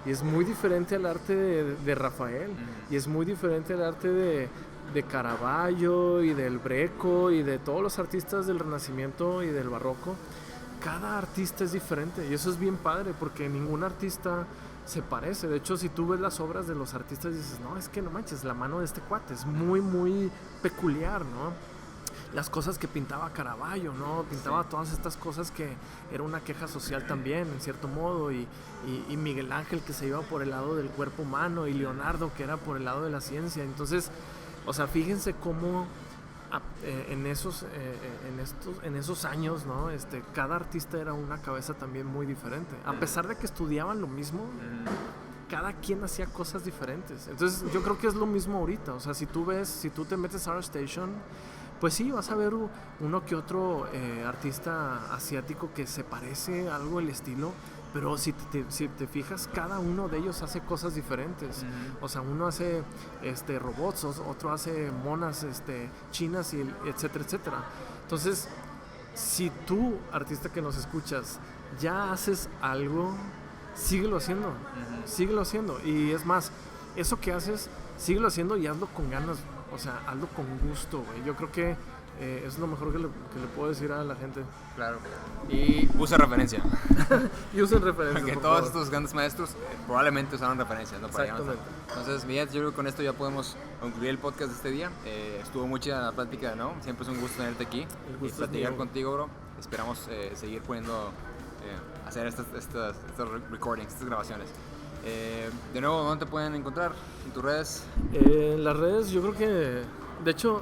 y es muy diferente al arte de Rafael, y es muy diferente al arte de Caravaggio y del Greco y de todos los artistas del Renacimiento y del Barroco. Cada artista es diferente y eso es bien padre porque ningún artista se parece. De hecho, si tú ves las obras de los artistas dices, no, es que no manches, la mano de este cuate es muy, muy peculiar, ¿no? Las cosas que pintaba Caravaggio, ¿no? Pintaba todas estas cosas que era una queja social también, en cierto modo, y Miguel Ángel que se iba por el lado del cuerpo humano, y Leonardo que era por el lado de la ciencia. Entonces, o sea, fíjense cómo en esos años, ¿no? Cada artista era una cabeza también muy diferente. A pesar de que estudiaban lo mismo, cada quien hacía cosas diferentes. Entonces yo creo que es lo mismo ahorita. O sea, si tú te metes a ArtStation, pues sí, vas a ver uno que otro artista asiático que se parece algo el estilo, pero si te fijas, cada uno de ellos hace cosas diferentes. O sea, uno hace robots, otro hace monas chinas, y etcétera, etcétera. Entonces, si tú, artista que nos escuchas, ya haces algo, síguelo haciendo, síguelo haciendo. Y es más, eso que haces, síguelo haciendo y hazlo con ganas, o sea, hazlo con gusto, güey. Yo creo que es lo mejor que le puedo decir a la gente. Claro. Y usa referencia. Y usen referencias. Porque todos estos grandes maestros probablemente usaron referencias, ¿no? Exactamente. Entonces, Miguel, yo creo que con esto ya podemos concluir el podcast de este día. Estuvo muy chida la plática, ¿no? Siempre es un gusto tenerte aquí y platicar contigo, bro. Esperamos seguir pudiendo hacer estas recordings, estas grabaciones. De nuevo, ¿dónde te pueden encontrar? ¿En tus redes? En las redes, yo creo que, de hecho,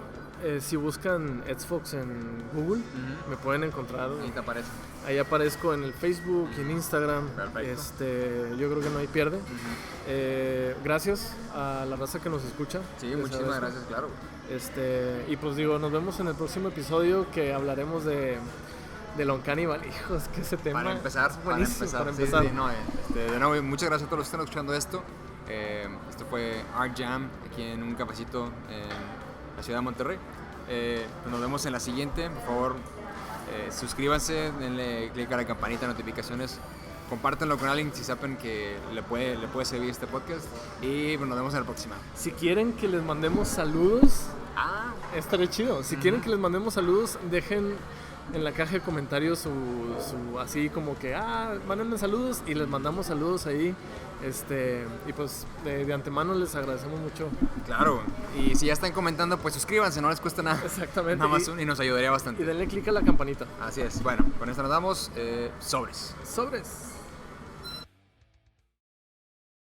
si buscan Edsfox en Google, me pueden encontrar. Ahí te aparece. Ahí aparezco en el Facebook y en Instagram. Perfecto. Yo creo que no hay pierde. Gracias a la raza que nos escucha. Sí, muchísimas gracias, claro. Y pues digo, nos vemos en el próximo episodio, que hablaremos de Uncanny Valley. Hijos, que ese tema para empezar. Sí, no, de nuevo, muchas gracias a todos los que están escuchando esto. Esto fue Art Jam, aquí en un cafecito en la ciudad de Monterrey. Pues nos vemos en la siguiente. Por favor, suscríbanse, denle click a la campanita de notificaciones, compártanlo con alguien si saben que le puede servir este podcast, y pues nos vemos en la próxima. Si quieren que les mandemos saludos, estaría chido. Si quieren que les mandemos saludos, dejen en la caja de comentarios su así como que mándenme saludos y les mandamos saludos ahí. Y pues de antemano les agradecemos mucho. Claro, y si ya están comentando, pues suscríbanse, no les cuesta nada. Exactamente. Nada más y nos ayudaría bastante. Y denle click a la campanita. Así es. Bueno, con esto nos damos. Sobres.